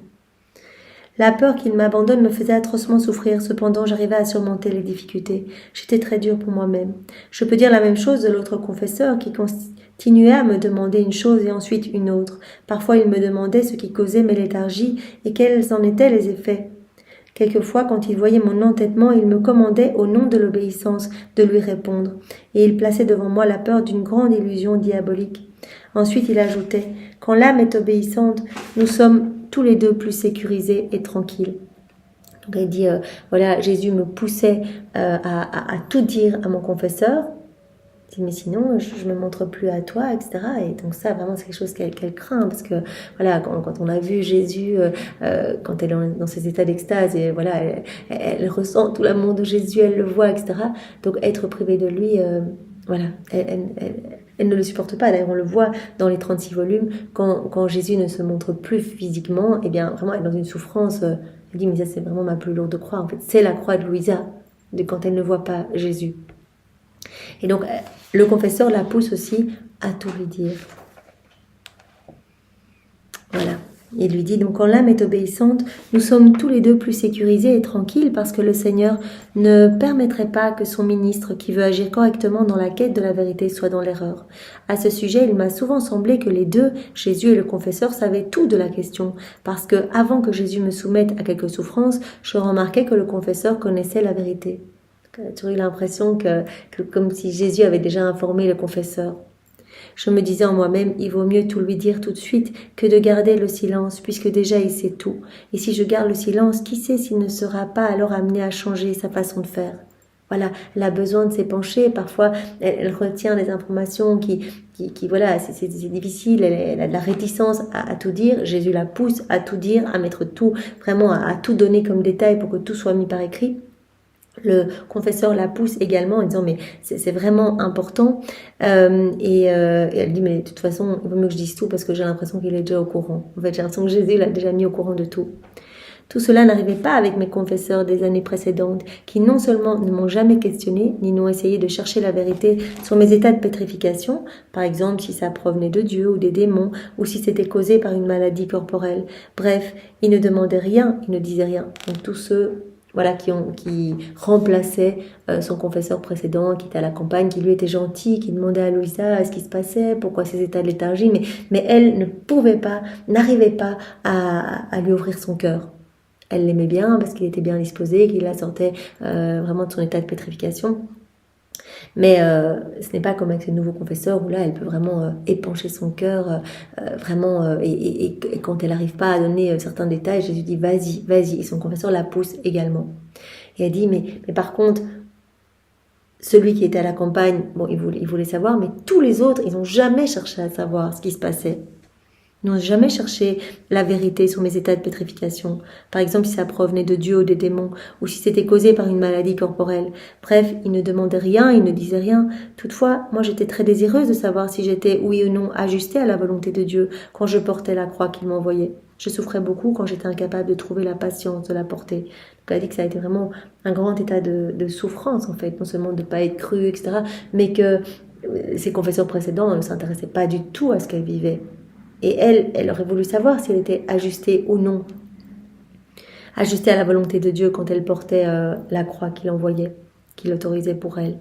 Speaker 1: La peur qu'il m'abandonne me faisait atrocement souffrir, cependant j'arrivais à surmonter les difficultés. J'étais très dure pour moi-même. Je peux dire la même chose de l'autre confesseur qui continuait à me demander une chose et ensuite une autre. Parfois il me demandait ce qui causait mes léthargies et quels en étaient les effets. Quelquefois, quand il voyait mon entêtement, il me commandait, au nom de l'obéissance, de lui répondre, et il plaçait devant moi la peur d'une grande illusion diabolique. Ensuite, il ajoutait « Quand l'âme est obéissante, nous sommes tous les deux plus sécurisés et tranquilles. » Donc elle dit, voilà, Jésus me poussait à tout dire à mon confesseur. Il dit, mais sinon, je me montre plus à toi, etc. Et donc ça, vraiment, c'est quelque chose qu'elle craint, parce que, voilà, quand on a vu Jésus, quand elle est dans ces états d'extase, et voilà, elle ressent tout l'amour de Jésus, elle le voit, etc. Donc être privée de lui, voilà, elle ne le supporte pas. D'ailleurs, on le voit dans les 36 volumes, quand Jésus ne se montre plus physiquement, eh bien, vraiment, elle est dans une souffrance. Elle dit, mais ça, c'est vraiment ma plus lourde croix. En fait, c'est la croix de Louisa, de quand elle ne voit pas Jésus. Et donc, le confesseur la pousse aussi à tout lui dire. Voilà. Il lui dit, donc quand l'âme est obéissante, nous sommes tous les deux plus sécurisés et tranquilles parce que le Seigneur ne permettrait pas que son ministre qui veut agir correctement dans la quête de la vérité soit dans l'erreur. À ce sujet, il m'a souvent semblé que les deux, Jésus et le confesseur, savaient tout de la question parce que, avant que Jésus me soumette à quelques souffrances, je remarquais que le confesseur connaissait la vérité. J'ai toujours eu l'impression que comme si Jésus avait déjà informé le confesseur. Je me disais en moi-même, il vaut mieux tout lui dire tout de suite que de garder le silence, puisque déjà il sait tout. Et si je garde le silence, qui sait s'il ne sera pas alors amené à changer sa façon de faire. Voilà, elle a besoin de s'épancher, parfois elle retient des informations qui voilà, c'est difficile, elle a de la réticence à tout dire. Jésus la pousse à tout dire, à mettre tout, vraiment à tout donner comme détail pour que tout soit mis par écrit. Le confesseur la pousse également en disant mais c'est vraiment important et elle dit mais de toute façon il vaut mieux que je dise tout parce que j'ai l'impression qu'il est déjà au courant. En fait j'ai l'impression que Jésus l'a déjà mis au courant de tout. Tout cela n'arrivait pas avec mes confesseurs des années précédentes qui non seulement ne m'ont jamais questionné ni n'ont essayé de chercher la vérité sur mes états de pétrification, par exemple si ça provenait de Dieu ou des démons ou si c'était causé par une maladie corporelle. Bref, ils ne demandaient rien, ils ne disaient rien. Donc tous ceux voilà, qui remplaçaient son confesseur précédent, qui était à la campagne, qui lui était gentil, qui demandait à Louisa ce qui se passait, pourquoi ces états de léthargie, mais elle ne pouvait pas, n'arrivait pas à lui ouvrir son cœur. Elle l'aimait bien parce qu'il était bien disposé, qu'il la sortait vraiment de son état de pétrification. Mais ce n'est pas comme avec ce nouveau confesseur où là, elle peut vraiment épancher son cœur, vraiment. Et quand elle n'arrive pas à donner certains détails, Jésus dit vas-y. Et son confesseur la pousse également. Et elle dit mais par contre, celui qui était à la campagne, bon, il voulait savoir, mais tous les autres, ils n'ont jamais cherché à savoir ce qui se passait. N'ont jamais cherché la vérité sur mes états de pétrification. Par exemple, si ça provenait de Dieu ou des démons, ou si c'était causé par une maladie corporelle. Bref, ils ne demandaient rien, ils ne disaient rien. Toutefois, moi j'étais très désireuse de savoir si j'étais, oui ou non, ajustée à la volonté de Dieu quand je portais la croix qu'il m'envoyait. Je souffrais beaucoup quand j'étais incapable de trouver la patience de la porter. Donc elle a dit que ça a été vraiment un grand état de souffrance, en fait. Non seulement de ne pas être cru, etc., mais que ses confesseurs précédents ne s'intéressaient pas du tout à ce qu'elle vivait. Et elle aurait voulu savoir si elle était ajustée ou non, ajustée à la volonté de Dieu quand elle portait la croix qu'il envoyait, qu'il autorisait pour elle.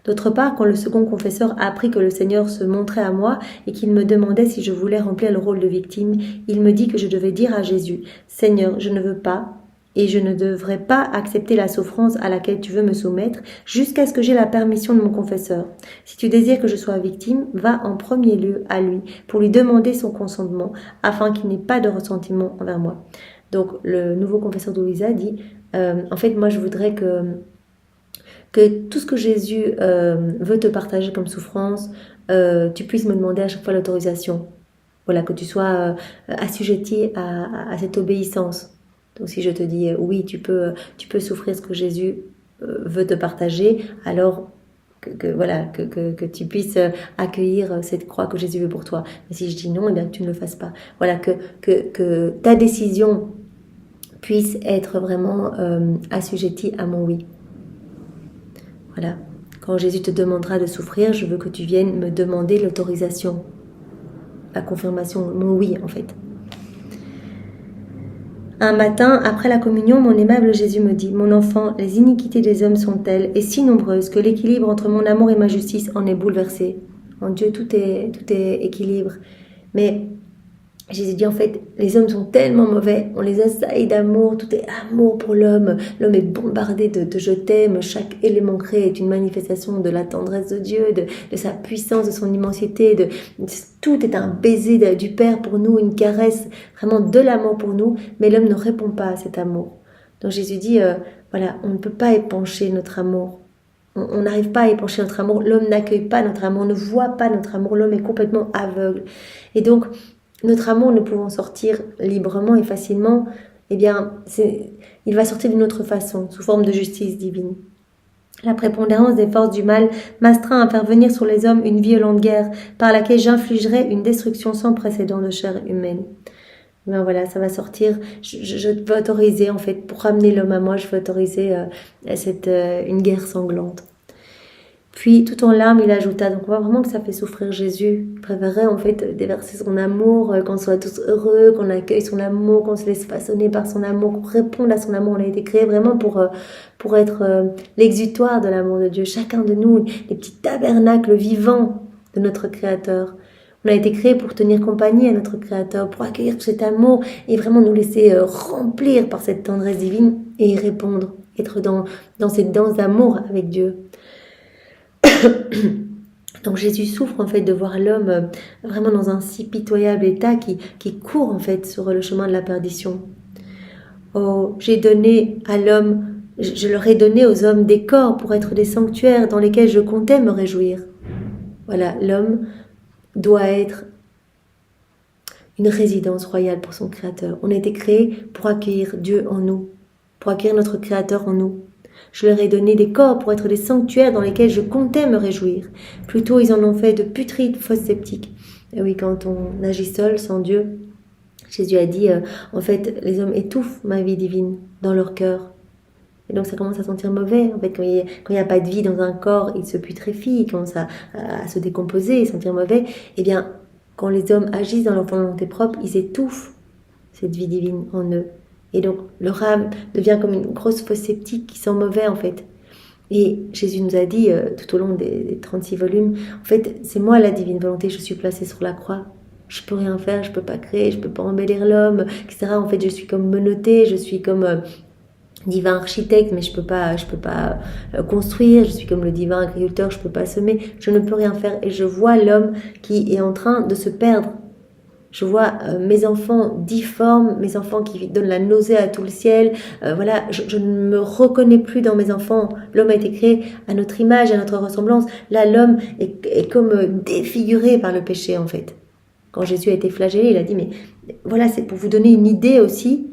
Speaker 1: D'autre part, quand le second confesseur a appris que le Seigneur se montrait à moi et qu'il me demandait si je voulais remplir le rôle de victime, il me dit que je devais dire à Jésus, « Seigneur, je ne veux pas et je ne devrais pas accepter la souffrance à laquelle tu veux me soumettre jusqu'à ce que j'aie la permission de mon confesseur. Si tu désires que je sois victime, va en premier lieu à lui pour lui demander son consentement afin qu'il n'ait pas de ressentiment envers moi. » Donc le nouveau confesseur de Louisa dit, en fait moi je voudrais que tout ce que Jésus veut te partager comme souffrance, tu puisses me demander à chaque fois l'autorisation. Voilà, que tu sois assujetti à cette obéissance. Donc si je te dis oui, tu peux souffrir ce que Jésus veut te partager, alors que tu puisses accueillir cette croix que Jésus veut pour toi. Mais si je dis non, eh bien que tu ne le fasses pas. Voilà, que ta décision puisse être vraiment assujettie à mon oui. Voilà. Quand Jésus te demandera de souffrir, je veux que tu viennes me demander l'autorisation, la confirmation, mon oui en fait. Un matin, après la communion, mon aimable Jésus me dit, « Mon enfant, les iniquités des hommes sont telles et si nombreuses que l'équilibre entre mon amour et ma justice en est bouleversé. » En Dieu, tout est équilibre. Mais Jésus dit, en fait, les hommes sont tellement mauvais, on les assaille d'amour, tout est amour pour l'homme. L'homme est bombardé de je t'aime, chaque élément créé est une manifestation de la tendresse de Dieu, de sa puissance, de son immensité, tout est un baiser du Père pour nous, une caresse, vraiment de l'amour pour nous, mais l'homme ne répond pas à cet amour. Donc Jésus dit, voilà, on ne peut pas épancher notre amour. On n'arrive pas à épancher notre amour, l'homme n'accueille pas notre amour, ne voit pas notre amour, l'homme est complètement aveugle. Et donc, notre amour ne pouvant sortir librement et facilement, eh bien, il va sortir d'une autre façon, sous forme de justice divine. La prépondérance des forces du mal m'astreint à faire venir sur les hommes une violente guerre par laquelle j'infligerai une destruction sans précédent de chair humaine. Ben voilà, ça va sortir. Je veux autoriser, en fait, pour ramener l'homme à moi, je veux autoriser une guerre sanglante. Puis, tout en larmes, il ajouta, donc on voit vraiment que ça fait souffrir Jésus. Il préférerait en fait déverser son amour, qu'on soit tous heureux, qu'on accueille son amour, qu'on se laisse façonner par son amour, qu'on réponde à son amour. On a été créé vraiment pour être l'exutoire de l'amour de Dieu. Chacun de nous, les petits tabernacles vivants de notre Créateur. On a été créé pour tenir compagnie à notre Créateur, pour accueillir tout cet amour et vraiment nous laisser remplir par cette tendresse divine et y répondre, être dans cette danse d'amour avec Dieu. Donc Jésus souffre en fait de voir l'homme vraiment dans un si pitoyable état qui court en fait sur le chemin de la perdition. Oh, j'ai donné à l'homme, je leur ai donné aux hommes des corps pour être des sanctuaires dans lesquels je comptais me réjouir. Voilà, l'homme doit être une résidence royale pour son Créateur. On a été créé pour accueillir Dieu en nous, pour accueillir notre Créateur en nous. Je leur ai donné des corps pour être des sanctuaires dans lesquels je comptais me réjouir. Plutôt, ils en ont fait de putrides fausses sceptiques. Et oui, quand on agit seul, sans Dieu, Jésus a dit, en fait, les hommes étouffent ma vie divine dans leur cœur. Et donc, ça commence à sentir mauvais. En fait, quand il n'y a pas de vie dans un corps, il se putréfie, il commence à se décomposer et sentir mauvais. Eh bien, quand les hommes agissent dans leur volonté propre, ils étouffent cette vie divine en eux. Et donc, leur âme devient comme une grosse fosse sceptique qui sent mauvais, en fait. Et Jésus nous a dit, tout au long des 36 volumes, en fait, c'est moi la divine volonté, je suis placée sur la croix. Je peux rien faire, je peux pas créer, je peux pas embellir l'homme, etc. En fait, je suis comme menottée, je suis comme divin architecte, mais je peux pas construire. Je suis comme le divin agriculteur, je peux pas semer. Je ne peux rien faire. Et je vois l'homme qui est en train de se perdre. Je vois mes enfants difformes, mes enfants qui donnent la nausée à tout le ciel. Voilà, je ne me reconnais plus dans mes enfants. L'homme a été créé à notre image, à notre ressemblance. Là, l'homme est comme défiguré par le péché, en fait. Quand Jésus a été flagellé, il a dit, mais voilà, c'est pour vous donner une idée aussi.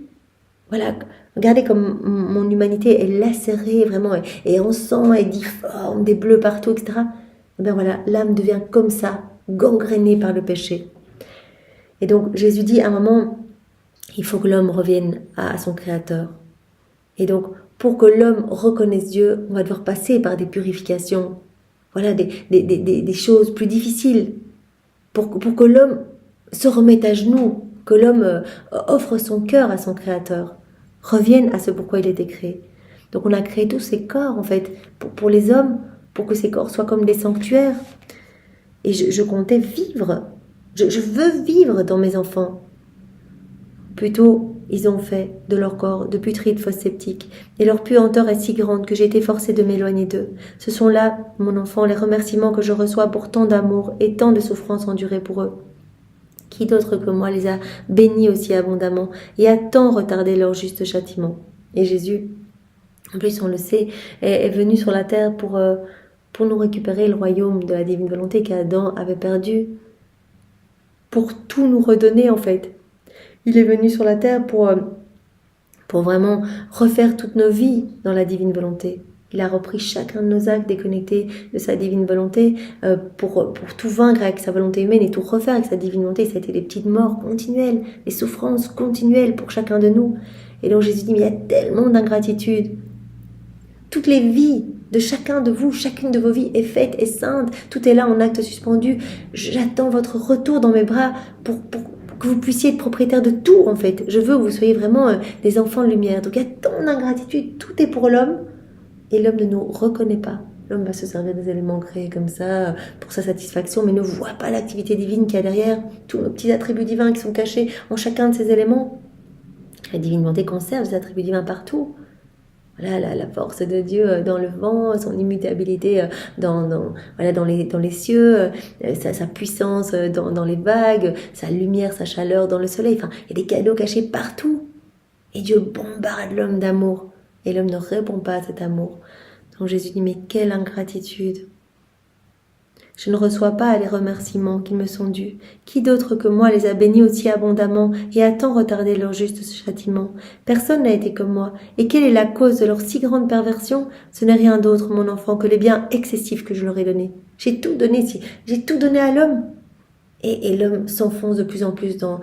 Speaker 1: Voilà, regardez comme mon humanité est lacérée, vraiment, et en sang, et difforme, des bleus partout, etc. Et bien voilà, l'âme devient comme ça, gangrénée par le péché. Et donc Jésus dit à un moment, il faut que l'homme revienne à son Créateur. Et donc pour que l'homme reconnaisse Dieu, on va devoir passer par des purifications. voilà, des choses plus difficiles pour que l'homme se remette à genoux, que l'homme offre son cœur à son Créateur, revienne à ce pourquoi il a été créé. Donc on a créé tous ces corps, en fait, pour les hommes, pour que ces corps soient comme des sanctuaires. Et je comptais vivre. Je veux vivre dans mes enfants. Plutôt, ils ont fait de leur corps de putrides fosses sceptiques, et leur puanteur est si grande que j'ai été forcée de m'éloigner d'eux. Ce sont là, mon enfant, les remerciements que je reçois pour tant d'amour et tant de souffrances endurées pour eux. Qui d'autre que moi les a bénis aussi abondamment et a tant retardé leur juste châtiment. Et Jésus, en plus on le sait, est venu sur la terre pour nous récupérer le royaume de la divine volonté qu'Adam avait perdu, pour tout nous redonner en fait. Il est venu sur la terre pour vraiment refaire toutes nos vies dans la divine volonté. Il a repris chacun de nos actes déconnectés de sa divine volonté pour tout vaincre avec sa volonté humaine et tout refaire avec sa divine volonté. Ça a été des petites morts continuelles, des souffrances continuelles pour chacun de nous. Et donc Jésus dit, mais il y a tellement d'ingratitude. Toutes les vies de chacun de vous, chacune de vos vies est faite, est sainte. Tout est là en acte suspendu. J'attends votre retour dans mes bras pour que vous puissiez être propriétaire de tout en fait. Je veux que vous soyez vraiment des enfants de lumière. Donc il y a tant d'ingratitude, tout est pour l'homme. Et l'homme ne nous reconnaît pas. L'homme va se servir des éléments créés comme ça pour sa satisfaction, mais ne voit pas l'activité divine qu'il y a derrière, tous nos petits attributs divins qui sont cachés en chacun de ces éléments. La divine volonté conserve ces attributs divins partout. Voilà, la force de Dieu dans le vent, son immutabilité dans les cieux, sa puissance dans les vagues, sa lumière, sa chaleur dans le soleil. Enfin, il y a des cadeaux cachés partout. Et Dieu bombarde l'homme d'amour. Et l'homme ne répond pas à cet amour. Donc Jésus dit, mais quelle ingratitude! Je ne reçois pas les remerciements qui me sont dus. Qui d'autre que moi les a bénis aussi abondamment et a tant retardé leur juste châtiment? Personne n'a été comme moi. Et quelle est la cause de leur si grande perversion? Ce n'est rien d'autre, mon enfant, que les biens excessifs que je leur ai donnés. J'ai tout donné à l'homme. Et l'homme s'enfonce de plus en plus dans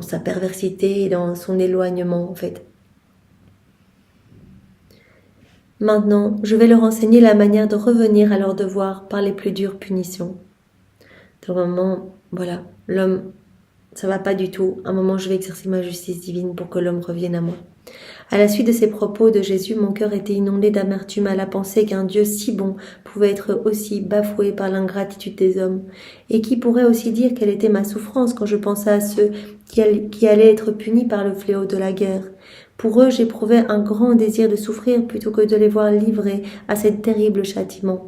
Speaker 1: sa perversité et dans son éloignement, en fait. Maintenant, je vais leur enseigner la manière de revenir à leur devoir par les plus dures punitions. Donc, à un moment, voilà, l'homme, ça va pas du tout. À un moment, je vais exercer ma justice divine pour que l'homme revienne à moi. À la suite de ces propos de Jésus, mon cœur était inondé d'amertume à la pensée qu'un Dieu si bon pouvait être aussi bafoué par l'ingratitude des hommes, et qui pourrait aussi dire quelle était ma souffrance quand je pensais à ceux qui allaient être punis par le fléau de la guerre. Pour eux, j'éprouvais un grand désir de souffrir plutôt que de les voir livrés à ce terrible châtiment.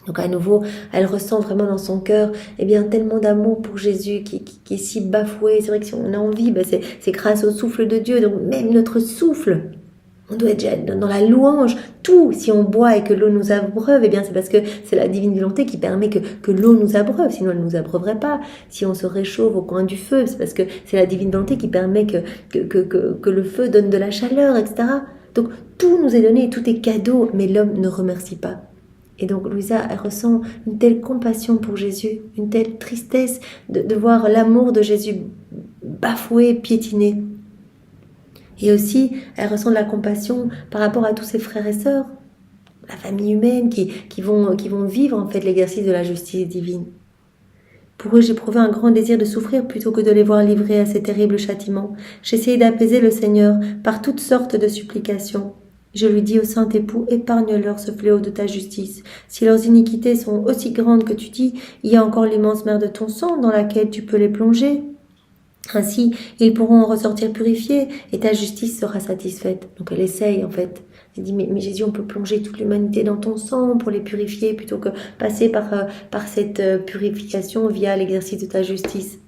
Speaker 1: Donc à nouveau, elle ressent vraiment dans son cœur tellement d'amour pour Jésus qui est si bafoué. C'est vrai que si on a envie, c'est grâce au souffle de Dieu. Donc même notre souffle, on doit être déjà dans la louange. Tout, si on boit et que l'eau nous abreuve, c'est parce que c'est la divine volonté qui permet que l'eau nous abreuve. Sinon, elle ne nous abreuverait pas. Si on se réchauffe au coin du feu, c'est parce que c'est la divine volonté qui permet que le feu donne de la chaleur, etc. Donc tout nous est donné, tout est cadeau, mais l'homme ne remercie pas. Et donc Louisa, elle ressent une telle compassion pour Jésus, une telle tristesse de voir l'amour de Jésus bafoué, piétiné. Et aussi, elle ressent de la compassion par rapport à tous ses frères et sœurs, la famille humaine qui vont vivre en fait l'exercice de la justice divine. Pour eux, j'éprouvais un grand désir de souffrir plutôt que de les voir livrés à ces terribles châtiments. J'essayais d'apaiser le Seigneur par toutes sortes de supplications. Je lui dis au saint époux, épargne-leur ce fléau de ta justice. Si leurs iniquités sont aussi grandes que tu dis, il y a encore l'immense mer de ton sang dans laquelle tu peux les plonger. Ainsi, ils pourront en ressortir purifiés et ta justice sera satisfaite. Donc elle essaye en fait. Elle dit, mais Jésus, on peut plonger toute l'humanité dans ton sang pour les purifier plutôt que passer par cette purification via l'exercice de ta justice.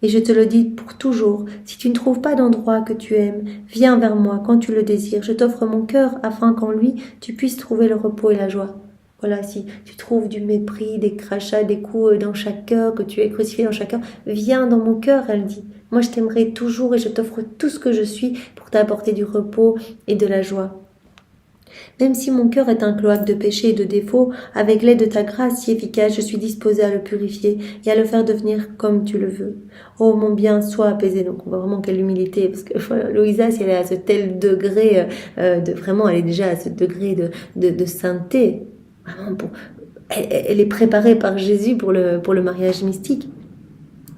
Speaker 1: Et je te le dis pour toujours, si tu ne trouves pas d'endroit que tu aimes, viens vers moi quand tu le désires. Je t'offre mon cœur afin qu'en lui, tu puisses trouver le repos et la joie. Voilà, si tu trouves du mépris, des crachats, des coups dans chaque cœur, que tu es crucifié dans chaque cœur, viens dans mon cœur, elle dit. Moi, je t'aimerai toujours et je t'offre tout ce que je suis pour t'apporter du repos et de la joie. Même si mon cœur est un cloaque de péché et de défauts, avec l'aide de ta grâce si efficace, je suis disposée à le purifier et à le faire devenir comme tu le veux. Oh mon bien, sois apaisé. Donc on voit vraiment quelle humilité, parce que voilà, Louisa, si elle est à ce tel degré, elle est déjà à ce degré de sainteté, vraiment elle est préparée par Jésus pour le mariage mystique.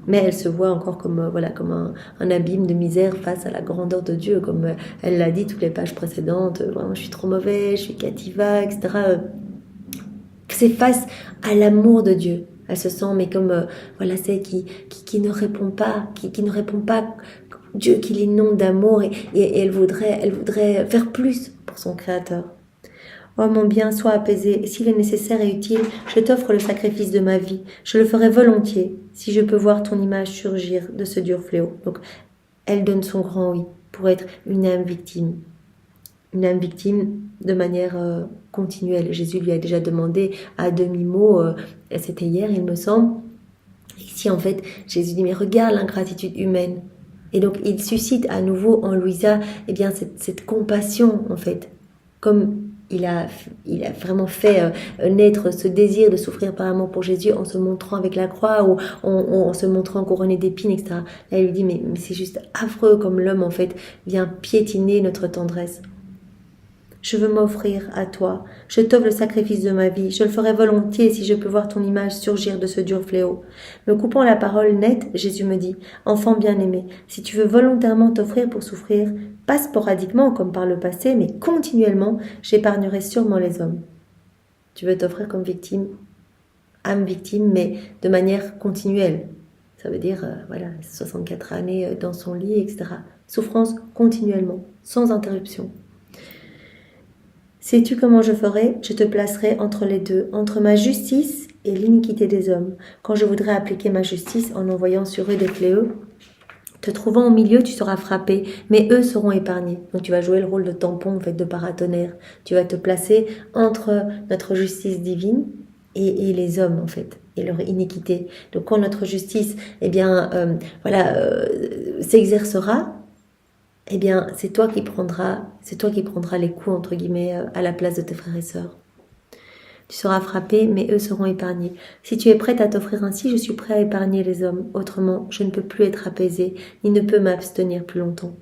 Speaker 1: Mais elle se voit encore comme, comme un abîme de misère face à la grandeur de Dieu, comme elle l'a dit toutes les pages précédentes, vraiment je suis trop mauvaise, je suis cativa, etc. C'est face à l'amour de Dieu. Elle se sent mais comme celle qui ne répond pas, qui ne répond pas, Dieu qui l'inonde d'amour et elle voudrait faire plus pour son Créateur. Oh mon bien, sois apaisé, s'il est nécessaire et utile, je t'offre le sacrifice de ma vie, je le ferai volontiers, si je peux voir ton image surgir de ce dur fléau. Donc, elle donne son grand oui pour être une âme victime de manière continuelle. Jésus lui a déjà demandé à demi-mot, c'était hier il me semble, ici en fait, Jésus dit mais regarde l'ingratitude humaine. Et donc il suscite à nouveau en Louisa cette compassion en fait, comme il a vraiment fait naître ce désir de souffrir par amour pour Jésus en se montrant avec la croix ou en se montrant couronné d'épines, etc. Là, il lui dit, mais c'est juste affreux comme l'homme, en fait, vient piétiner notre tendresse. Je veux m'offrir à toi. Je t'offre le sacrifice de ma vie. Je le ferai volontiers si je peux voir ton image surgir de ce dur fléau. Me coupant la parole nette, Jésus me dit, enfant bien-aimé, si tu veux volontairement t'offrir pour souffrir, pas sporadiquement comme par le passé, mais continuellement, j'épargnerai sûrement les hommes. Tu veux t'offrir comme victime, âme victime, mais de manière continuelle. Ça veut dire, 64 années dans son lit, etc. Souffrance continuellement, sans interruption. Sais-tu comment je ferai? Je te placerai entre les deux, entre ma justice et l'iniquité des hommes. Quand je voudrais appliquer ma justice en envoyant sur eux des fléaux, te trouvant au milieu, tu seras frappé, mais eux seront épargnés. Donc tu vas jouer le rôle de tampon, en fait, de paratonnerre. Tu vas te placer entre notre justice divine et les hommes, en fait, et leur iniquité. Donc quand notre justice, s'exercera, c'est toi qui prendras les coups, entre guillemets, à la place de tes frères et sœurs. Tu seras frappé, mais eux seront épargnés. Si tu es prête à t'offrir ainsi, je suis prêt à épargner les hommes. Autrement, je ne peux plus être apaisé, ni ne peux m'abstenir plus longtemps.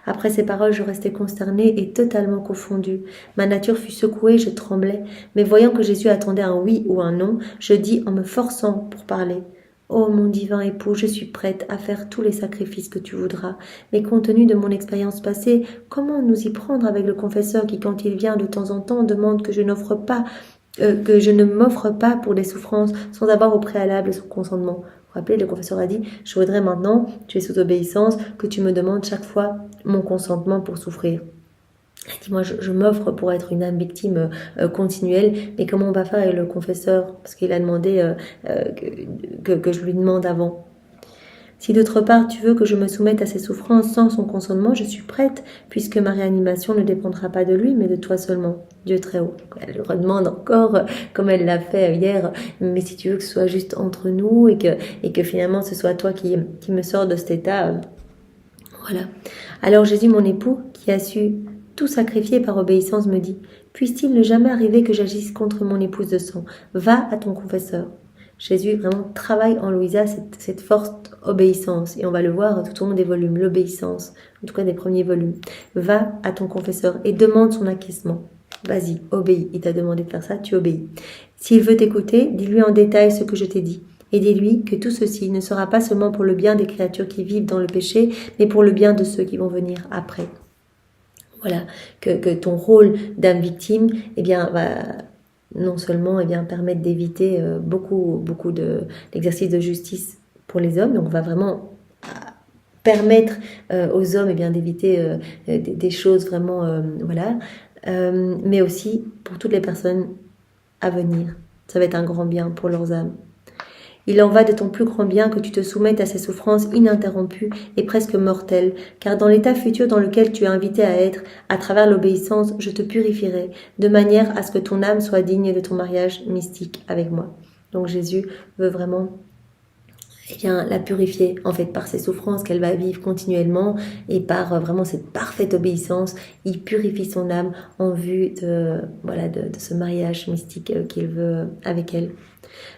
Speaker 1: Après ces paroles, je restais consternée et totalement confondue. Ma nature fut secouée, je tremblais, mais voyant que Jésus attendait un oui ou un non, je dis en me forçant pour parler. Ô mon divin époux, je suis prête à faire tous les sacrifices que tu voudras, mais compte tenu de mon expérience passée, comment nous y prendre avec le confesseur qui, quand il vient de temps en temps, demande que je ne m'offre pas pour des souffrances sans avoir au préalable son consentement. Vous vous rappelez, le confesseur a dit, je voudrais maintenant, tu es sous obéissance, que tu me demandes chaque fois mon consentement pour souffrir. Il dit, moi je m'offre pour être une âme victime continuelle, mais comment on va faire avec le confesseur? Parce qu'il a demandé que je lui demande avant. Si d'autre part tu veux que je me soumette à ces souffrances sans son consentement, je suis prête, puisque ma réanimation ne dépendra pas de lui, mais de toi seulement, Dieu très haut. Elle redemande encore, comme elle l'a fait hier, mais si tu veux que ce soit juste entre nous et que finalement ce soit toi qui me sort de cet état, voilà. Alors Jésus, mon époux, qui a su tout sacrifier par obéissance, me dit, puisse-t-il ne jamais arriver que j'agisse contre mon épouse de sang? Va à ton confesseur. Jésus vraiment travaille en Louisa cette forte obéissance, et on va le voir tout au long des volumes, l'obéissance, en tout cas des premiers volumes. Va à ton confesseur et demande son acquiescement. Vas-y, obéis. Il t'a demandé de faire ça, tu obéis. S'il veut t'écouter, dis-lui en détail ce que je t'ai dit. Et dis-lui que tout ceci ne sera pas seulement pour le bien des créatures qui vivent dans le péché, mais pour le bien de ceux qui vont venir après. Voilà, que ton rôle d'âme victime, va non seulement permettre d'éviter beaucoup de l'exercice de justice pour les hommes, donc va vraiment permettre aux hommes d'éviter des choses vraiment, mais aussi pour toutes les personnes à venir. Ça va être un grand bien pour leurs âmes. Il en va de ton plus grand bien que tu te soumettes à ces souffrances ininterrompues et presque mortelles, car dans l'état futur dans lequel tu es invité à être, à travers l'obéissance, je te purifierai, de manière à ce que ton âme soit digne de ton mariage mystique avec moi. Donc Jésus veut vraiment eh bien, la purifier, en fait, par ses souffrances qu'elle va vivre continuellement et par vraiment cette parfaite obéissance. Il purifie son âme en vue voilà, de ce mariage mystique qu'il veut avec elle.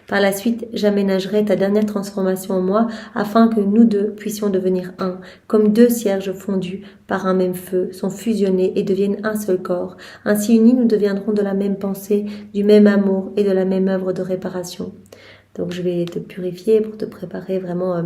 Speaker 1: Par la suite, j'aménagerai ta dernière transformation en moi afin que nous deux puissions devenir un, comme deux cierges fondus par un même feu, sont fusionnés et deviennent un seul corps. Ainsi unis, nous deviendrons de la même pensée, du même amour et de la même œuvre de réparation. Donc je vais te purifier pour te préparer vraiment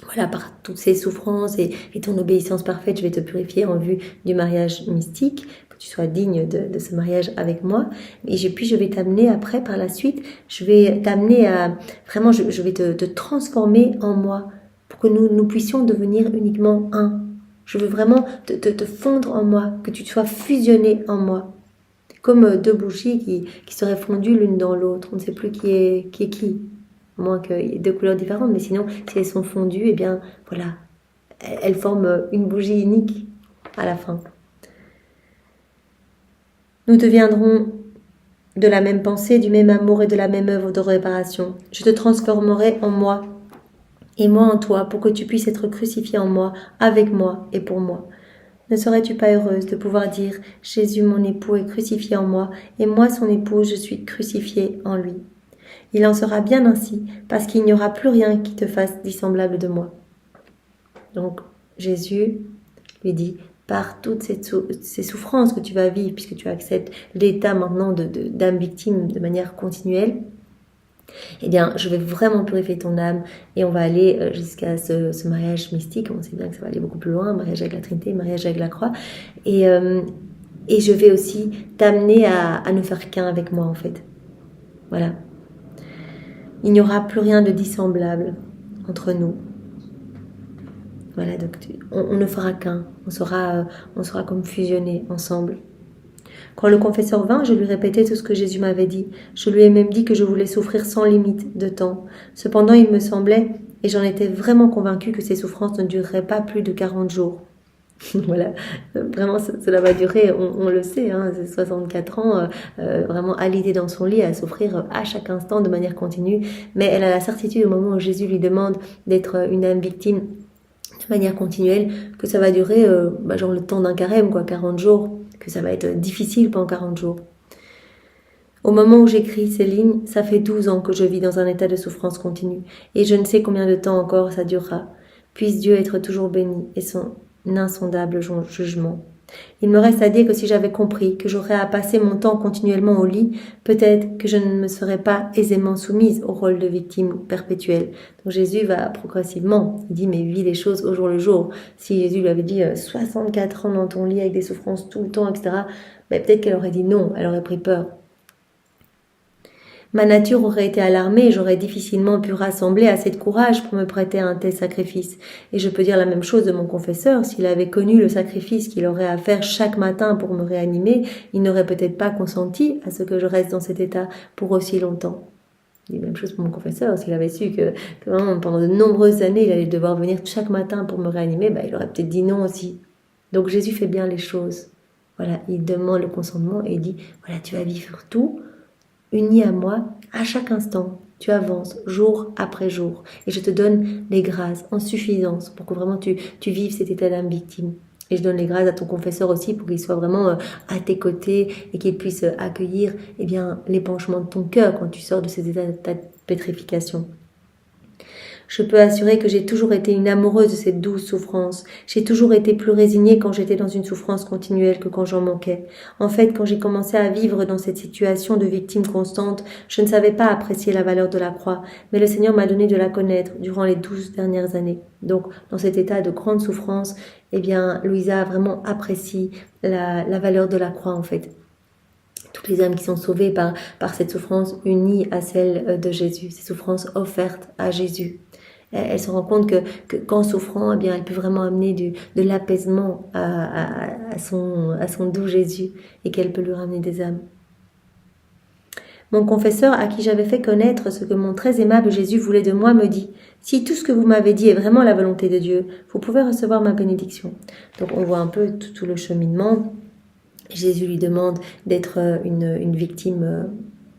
Speaker 1: voilà, par toutes ces souffrances et ton obéissance parfaite, je vais te purifier en vue du mariage mystique, que tu sois digne de ce mariage avec moi. Et puis je vais t'amener après, par la suite, je vais t'amener à, vraiment, je vais te transformer en moi, pour que nous puissions devenir uniquement un. Je veux vraiment te fondre en moi, que tu sois fusionné en moi. Comme deux bougies qui seraient fondues l'une dans l'autre. On ne sait plus qui est qui. À moins qu'il y ait deux couleurs différentes, mais sinon, si elles sont fondues, eh bien, voilà, elles forment une bougie unique à la fin. Nous deviendrons de la même pensée, du même amour et de la même œuvre de réparation. Je te transformerai en moi, et moi en toi, pour que tu puisses être crucifié en moi, avec moi et pour moi. Ne serais-tu pas heureuse de pouvoir dire « Jésus, mon époux, est crucifié en moi, et moi, son épouse, je suis crucifiée en lui ». Il en sera bien ainsi, parce qu'il n'y aura plus rien qui te fasse dissemblable de moi. Donc, Jésus lui dit, par toutes ces souffrances que tu vas vivre, puisque tu acceptes l'état maintenant d'âme victime de manière continuelle, eh bien, je vais vraiment purifier ton âme et on va aller jusqu'à ce mariage mystique. On sait bien que ça va aller beaucoup plus loin, mariage avec la Trinité, mariage avec la croix. Et je vais aussi t'amener à ne faire qu'un avec moi, en fait. Voilà. Il n'y aura plus rien de dissemblable entre nous. Voilà, donc on ne fera qu'un. On sera comme fusionnés ensemble. Quand le confesseur vint, je lui répétais tout ce que Jésus m'avait dit. Je lui ai même dit que je voulais souffrir sans limite de temps. Cependant, il me semblait, et j'en étais vraiment convaincue, que ces souffrances ne dureraient pas plus de 40 jours. Voilà, vraiment cela va durer, on le sait, hein, 64 ans, vraiment alitée dans son lit à souffrir à chaque instant de manière continue. Mais elle a la certitude au moment où Jésus lui demande d'être une âme victime de manière continuelle, que ça va durer genre le temps d'un carême, quoi, 40 jours. Que ça va être difficile pendant 40 jours. Au moment où j'écris ces lignes, ça fait 12 ans que je vis dans un état de souffrance continue, et je ne sais combien de temps encore ça durera. Puisse Dieu être toujours béni et son insondable jugement. Il me reste à dire que si j'avais compris que j'aurais à passer mon temps continuellement au lit, peut-être que je ne me serais pas aisément soumise au rôle de victime perpétuelle. Donc Jésus va progressivement, il dit mais vis les choses au jour le jour. Si Jésus lui avait dit 64 ans dans ton lit avec des souffrances tout le temps, etc., ben peut-être qu'elle aurait dit non, elle aurait pris peur. Ma nature aurait été alarmée et j'aurais difficilement pu rassembler assez de courage pour me prêter à un tel sacrifice. Et je peux dire la même chose de mon confesseur. S'il avait connu le sacrifice qu'il aurait à faire chaque matin pour me réanimer, il n'aurait peut-être pas consenti à ce que je reste dans cet état pour aussi longtemps. La même chose pour mon confesseur. S'il avait su que vraiment, pendant de nombreuses années, il allait devoir venir chaque matin pour me réanimer, ben, il aurait peut-être dit non aussi. Donc Jésus fait bien les choses. Voilà, il demande le consentement et il dit, voilà, tu vas vivre tout, uni à moi, à chaque instant, tu avances jour après jour et je te donne les grâces en suffisance pour que vraiment tu vives cet état d'âme victime. Et je donne les grâces à ton confesseur aussi pour qu'il soit vraiment à tes côtés et qu'il puisse accueillir l'épanchement de ton cœur quand tu sors de cet état de pétrification. Je peux assurer que j'ai toujours été une amoureuse de cette douce souffrance. J'ai toujours été plus résignée quand j'étais dans une souffrance continuelle que quand j'en manquais. En fait, quand j'ai commencé à vivre dans cette situation de victime constante, je ne savais pas apprécier la valeur de la croix, mais le Seigneur m'a donné de la connaître durant les 12 dernières années. Donc, dans cet état de grande souffrance, Louisa vraiment apprécie la valeur de la croix, en fait. Toutes les âmes qui sont sauvées par cette souffrance unie à celle de Jésus, ces souffrances offertes à Jésus. Elle se rend compte que qu'en souffrant, elle peut vraiment amener de l'apaisement à son doux Jésus et qu'elle peut lui ramener des âmes. Mon confesseur, à qui j'avais fait connaître ce que mon très aimable Jésus voulait de moi, me dit « Si tout ce que vous m'avez dit est vraiment la volonté de Dieu, vous pouvez recevoir ma bénédiction. » Donc on voit un peu tout le cheminement. Jésus lui demande d'être une victime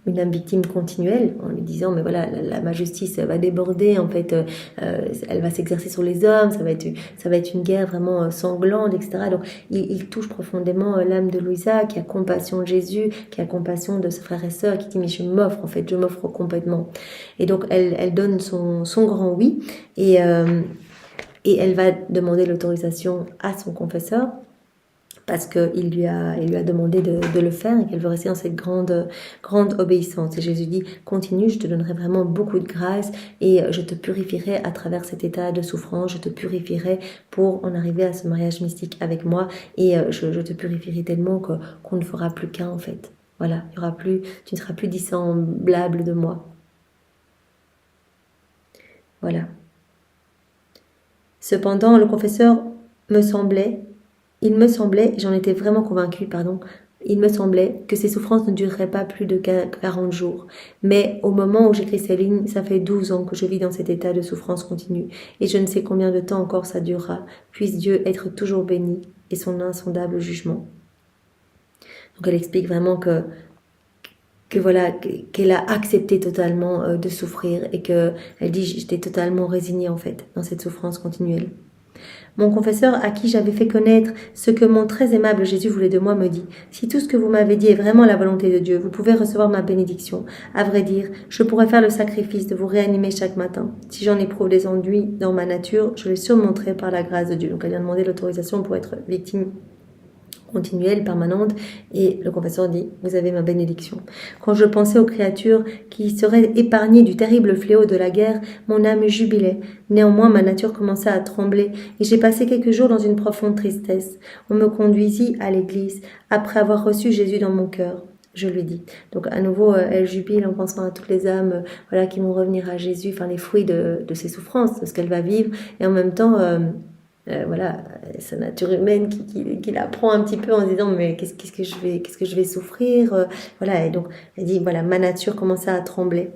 Speaker 1: une âme victime continuelle, en lui disant mais voilà, ma justice va déborder, en fait, elle va s'exercer sur les hommes, ça va être une guerre vraiment sanglante, etc. Donc il touche profondément l'âme de Louisa, qui a compassion de Jésus, qui a compassion de ses frères et sœurs, qui dit mais je m'offre complètement. Et donc elle donne son grand oui, et elle va demander l'autorisation à son confesseur, parce qu'il lui a demandé de le faire et qu'elle veut rester dans cette grande obéissance. Et Jésus dit, continue, je te donnerai vraiment beaucoup de grâce et je te purifierai à travers cet état de souffrance, je te purifierai pour en arriver à ce mariage mystique avec moi, et je te purifierai tellement qu'on ne fera plus qu'un, en fait. Voilà, tu ne seras plus dissemblable de moi. Voilà. Cependant, le confesseur il me semblait, j'en étais vraiment convaincue, il me semblait que ces souffrances ne dureraient pas plus de 40 jours. Mais au moment où j'écris ces lignes, ça fait 12 ans que je vis dans cet état de souffrance continue, et je ne sais combien de temps encore ça durera. Puisse Dieu être toujours béni et son insondable jugement. Donc elle explique vraiment qu'elle a accepté totalement de souffrir, et elle dit j'étais totalement résignée, en fait, dans cette souffrance continuelle. Mon confesseur, à qui j'avais fait connaître ce que mon très aimable Jésus voulait de moi, me dit, si tout ce que vous m'avez dit est vraiment la volonté de Dieu, vous pouvez recevoir ma bénédiction. À vrai dire, je pourrais faire le sacrifice de vous réanimer chaque matin. Si j'en éprouve des ennuis dans ma nature, je les surmonterai par la grâce de Dieu. Donc elle vient demander l'autorisation pour être victime continuelle, permanente, et le confesseur dit, vous avez ma bénédiction. Quand je pensais aux créatures qui seraient épargnées du terrible fléau de la guerre, mon âme jubilait. Néanmoins, ma nature commençait à trembler, et j'ai passé quelques jours dans une profonde tristesse. On me conduisit à l'église, après avoir reçu Jésus dans mon cœur. Je lui dis. Donc à nouveau, elle jubile en pensant à toutes les âmes qui vont revenir à Jésus, enfin les fruits de ses souffrances, de ce qu'elle va vivre, et en même temps... sa nature humaine qui la prend un petit peu en se disant mais qu'est-ce que je vais souffrir, et donc elle dit voilà, ma nature commençait à trembler,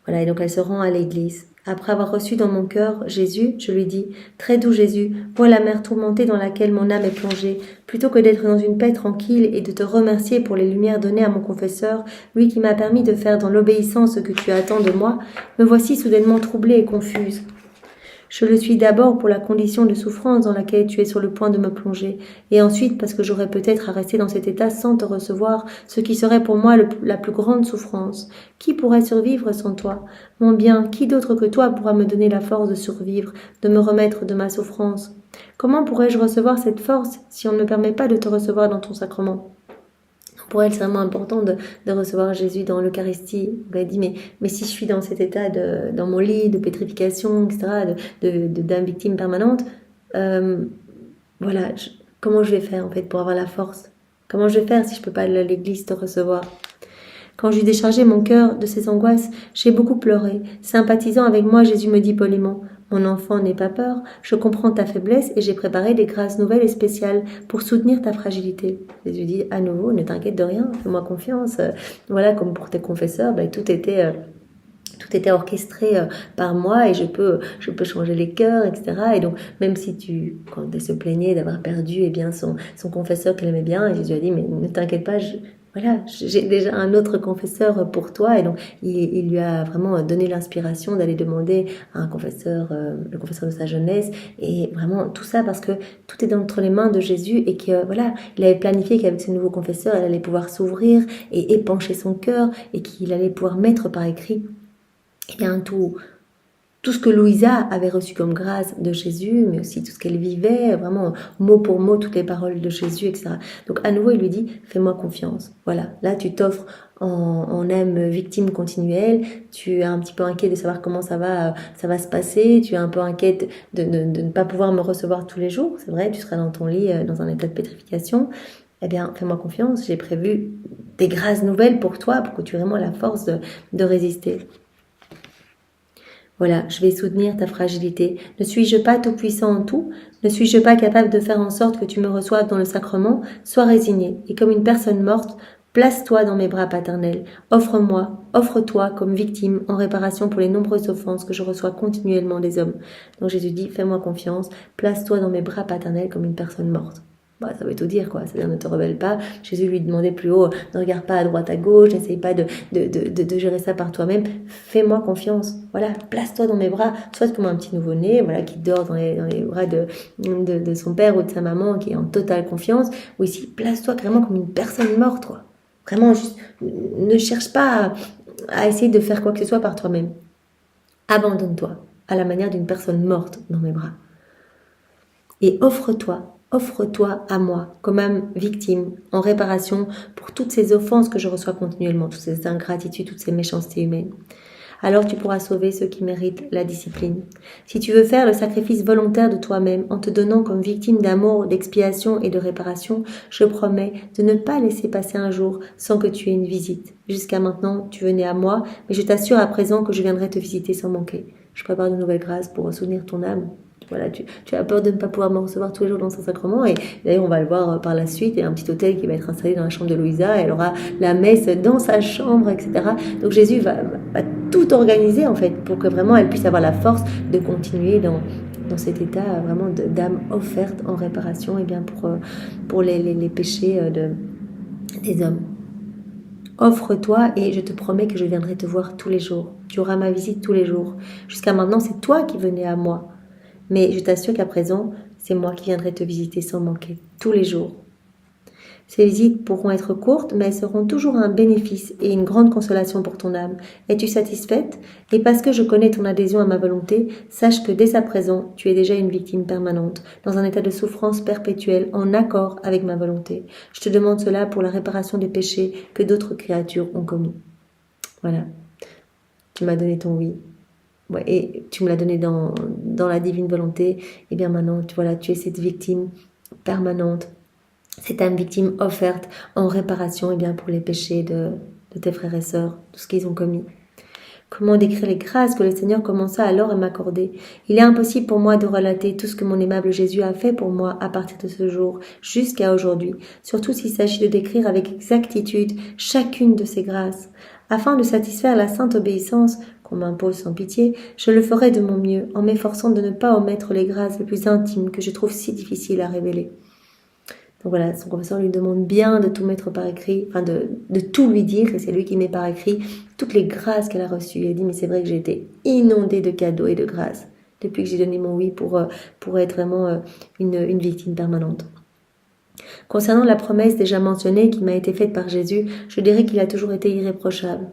Speaker 1: et donc elle se rend à l'église. Après avoir reçu dans mon cœur Jésus, je lui dis, très doux Jésus, vois la mer tourmentée dans laquelle mon âme est plongée. Plutôt que d'être dans une paix tranquille et de te remercier pour les lumières données à mon confesseur, lui qui m'a permis de faire dans l'obéissance ce que tu attends de moi, me voici soudainement troublée et confuse. Je le suis d'abord pour la condition de souffrance dans laquelle tu es sur le point de me plonger, et ensuite parce que j'aurais peut-être à rester dans cet état sans te recevoir, ce qui serait pour moi la plus grande souffrance. Qui pourrait survivre sans toi? Mon bien, qui d'autre que toi pourra me donner la force de survivre, de me remettre de ma souffrance? Comment pourrais-je recevoir cette force si on ne me permet pas de te recevoir dans ton sacrement? Pour elle, c'est vraiment important de recevoir Jésus dans l'Eucharistie. Elle dit, mais si je suis dans cet état dans mon lit de pétrification, etc., d'âme victime permanente, comment je vais faire, en fait, pour avoir la force? Comment je vais faire si je peux pas aller à l'église te recevoir? Quand j'eus déchargé mon cœur de ces angoisses, j'ai beaucoup pleuré. Sympathisant avec moi, Jésus me dit poliment, « Mon enfant, n'aie pas peur, je comprends ta faiblesse et j'ai préparé des grâces nouvelles et spéciales pour soutenir ta fragilité. » Jésus dit à nouveau, « Ne t'inquiète de rien, fais-moi confiance. » Comme pour tes confesseurs, tout était orchestré par moi, et je peux changer les cœurs, etc. Et donc, même si quand elle se plaignait d'avoir perdu son confesseur qu'elle aimait bien, et Jésus a dit, mais ne t'inquiète pas, j'ai déjà un autre confesseur pour toi. Et donc, il lui a vraiment donné l'inspiration d'aller demander à un confesseur, le confesseur de sa jeunesse, et vraiment tout ça parce que tout est entre les mains de Jésus, et que il avait planifié qu'avec ce nouveau confesseur, elle allait pouvoir s'ouvrir et épancher son cœur, et qu'il allait pouvoir mettre par écrit tout ce que Louisa avait reçu comme grâce de Jésus, mais aussi tout ce qu'elle vivait, vraiment mot pour mot, toutes les paroles de Jésus, etc. Donc à nouveau, il lui dit, fais-moi confiance. Voilà, là tu t'offres en âme victime continuelle, tu es un petit peu inquiet de savoir comment ça va se passer, tu es un peu inquiète de ne pas pouvoir me recevoir tous les jours, c'est vrai, tu seras dans ton lit dans un état de pétrification. Eh bien, fais-moi confiance, j'ai prévu des grâces nouvelles pour toi, pour que tu aies vraiment la force de résister. Voilà, je vais soutenir ta fragilité. Ne suis-je pas tout-puissant en tout? Ne suis-je pas capable de faire en sorte que tu me reçoives dans le sacrement? Sois résigné, et comme une personne morte, place-toi dans mes bras paternels. Offre-toi comme victime en réparation pour les nombreuses offenses que je reçois continuellement des hommes. Donc Jésus dit, fais-moi confiance, place-toi dans mes bras paternels comme une personne morte. Bah, ça veut tout dire, quoi. C'est-à-dire, ne te rebelle pas. Jésus lui demandait plus haut, ne regarde pas à droite, à gauche, n'essaye pas de gérer ça par toi-même. Fais-moi confiance. Voilà, place-toi dans mes bras, soit comme un petit nouveau-né, voilà, qui dort dans les bras de son père ou de sa maman, qui est en totale confiance, ou ici, place-toi vraiment comme une personne morte, quoi. Vraiment, juste, ne cherche pas à essayer de faire quoi que ce soit par toi-même. Abandonne-toi à la manière d'une personne morte dans mes bras. Et offre-toi à moi comme âme victime en réparation pour toutes ces offenses que je reçois continuellement, toutes ces ingratitudes, toutes ces méchancetés humaines. Alors tu pourras sauver ceux qui méritent la discipline. Si tu veux faire le sacrifice volontaire de toi-même en te donnant comme victime d'amour, d'expiation et de réparation, je promets de ne pas laisser passer un jour sans que tu aies une visite. Jusqu'à maintenant, tu venais à moi, mais je t'assure à présent que je viendrai te visiter sans manquer. Je prépare de nouvelles grâces pour soutenir ton âme. Voilà, tu as peur de ne pas pouvoir me recevoir tous les jours dans son sacrement, et d'ailleurs on va le voir par la suite. Il y a un petit hôtel qui va être installé dans la chambre de Louisa, elle aura la messe dans sa chambre, etc. Donc Jésus va tout organiser en fait pour que vraiment elle puisse avoir la force de continuer dans cet état vraiment d'âme offerte en réparation, et bien pour les péchés des hommes. Offre-toi et je te promets que je viendrai te voir tous les jours. Tu auras ma visite tous les jours. Jusqu'à maintenant, c'est toi qui venais à moi. Mais je t'assure qu'à présent, c'est moi qui viendrai te visiter sans manquer, tous les jours. Ces visites pourront être courtes, mais elles seront toujours un bénéfice et une grande consolation pour ton âme. Es-tu satisfaite? Et parce que je connais ton adhésion à ma volonté, sache que dès à présent, tu es déjà une victime permanente, dans un état de souffrance perpétuelle, en accord avec ma volonté. Je te demande cela pour la réparation des péchés que d'autres créatures ont commis. Voilà. Tu m'as donné ton oui. Ouais, et tu me l'as donné dans la divine volonté, et bien maintenant, tu es cette victime permanente, cette âme victime offerte en réparation, et bien pour les péchés de tes frères et sœurs, tout ce qu'ils ont commis. Comment décrire les grâces que le Seigneur commença alors à m'accorder? Il est impossible pour moi de relater tout ce que mon aimable Jésus a fait pour moi à partir de ce jour jusqu'à aujourd'hui, surtout s'il s'agit de décrire avec exactitude chacune de ces grâces. Afin de satisfaire la sainte obéissance qu'on m'impose sans pitié, je le ferai de mon mieux en m'efforçant de ne pas omettre les grâces les plus intimes que je trouve si difficiles à révéler. Donc voilà, son confesseur lui demande bien de tout mettre par écrit, enfin de tout lui dire, et c'est lui qui met par écrit toutes les grâces qu'elle a reçues. Elle dit, mais c'est vrai que j'ai été inondée de cadeaux et de grâces depuis que j'ai donné mon oui pour être vraiment une victime permanente. Concernant la promesse déjà mentionnée qui m'a été faite par Jésus, je dirais qu'il a toujours été irréprochable.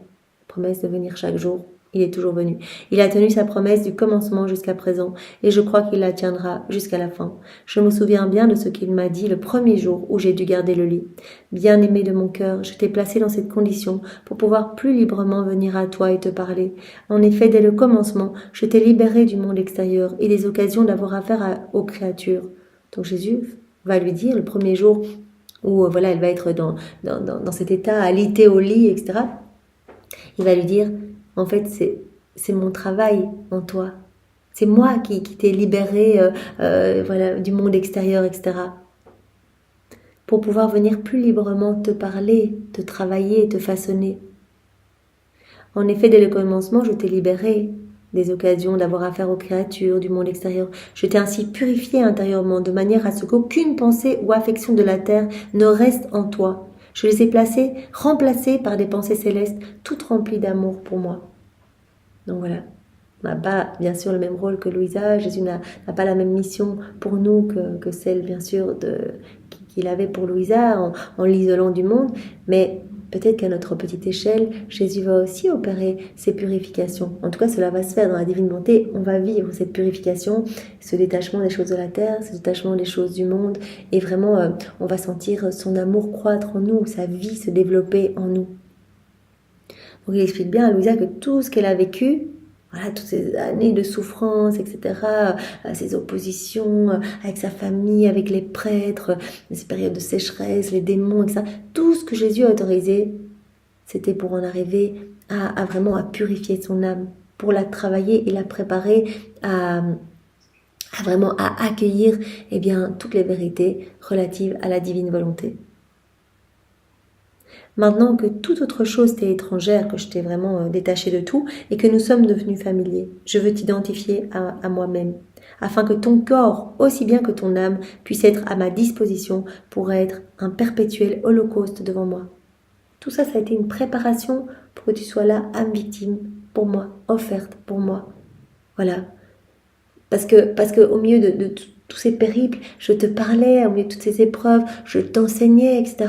Speaker 1: Promesse de venir chaque jour, il est toujours venu. Il a tenu sa promesse du commencement jusqu'à présent, et je crois qu'il la tiendra jusqu'à la fin. Je me souviens bien de ce qu'il m'a dit le premier jour où j'ai dû garder le lit. Bien-aimé de mon cœur, je t'ai placé dans cette condition pour pouvoir plus librement venir à toi et te parler. En effet, dès le commencement, je t'ai libéré du monde extérieur et des occasions d'avoir affaire aux créatures. Donc Jésus va lui dire le premier jour où voilà, elle va être dans cet état alité au lit, etc. Il va lui dire, en fait, c'est mon travail en toi. C'est moi qui t'ai libéré voilà, du monde extérieur, etc. Pour pouvoir venir plus librement te parler, te travailler, te façonner. En effet, dès le commencement, je t'ai libéré des occasions d'avoir affaire aux créatures du monde extérieur. Je t'ai ainsi purifié intérieurement de manière à ce qu'aucune pensée ou affection de la terre ne reste en toi. Je les ai remplacées par des pensées célestes, toutes remplies d'amour pour moi. Donc voilà, on n'a pas bien sûr le même rôle que Louisa. Jésus n'a pas la même mission pour nous que celle bien sûr qu'il avait pour Louisa en l'isolant du monde, mais peut-être qu'à notre petite échelle, Jésus va aussi opérer ces purifications. En tout cas, cela va se faire dans la divine bonté. On va vivre cette purification, ce détachement des choses de la terre, ce détachement des choses du monde. Et vraiment, on va sentir son amour croître en nous, sa vie se développer en nous. Donc il explique bien à Louisa que tout ce qu'elle a vécu, voilà, toutes ces années de souffrance, etc., ces oppositions avec sa famille, avec les prêtres, ces périodes de sécheresse, les démons, etc., tout ce que Jésus a autorisé, c'était pour en arriver à vraiment à purifier son âme, pour la travailler et la préparer à vraiment à accueillir eh bien, toutes les vérités relatives à la divine volonté. Maintenant que toute autre chose t'est étrangère, que je t'ai vraiment détaché de tout et que nous sommes devenus familiers, je veux t'identifier à moi-même. afin que ton corps, aussi bien que ton âme, puisse être à ma disposition pour être un perpétuel holocauste devant moi. Tout ça, ça a été une préparation pour que tu sois là, âme victime, pour moi, offerte pour moi. Voilà. Parce que au milieu de tous ces périples, je te parlais, au milieu de toutes ces épreuves, je t'enseignais, etc.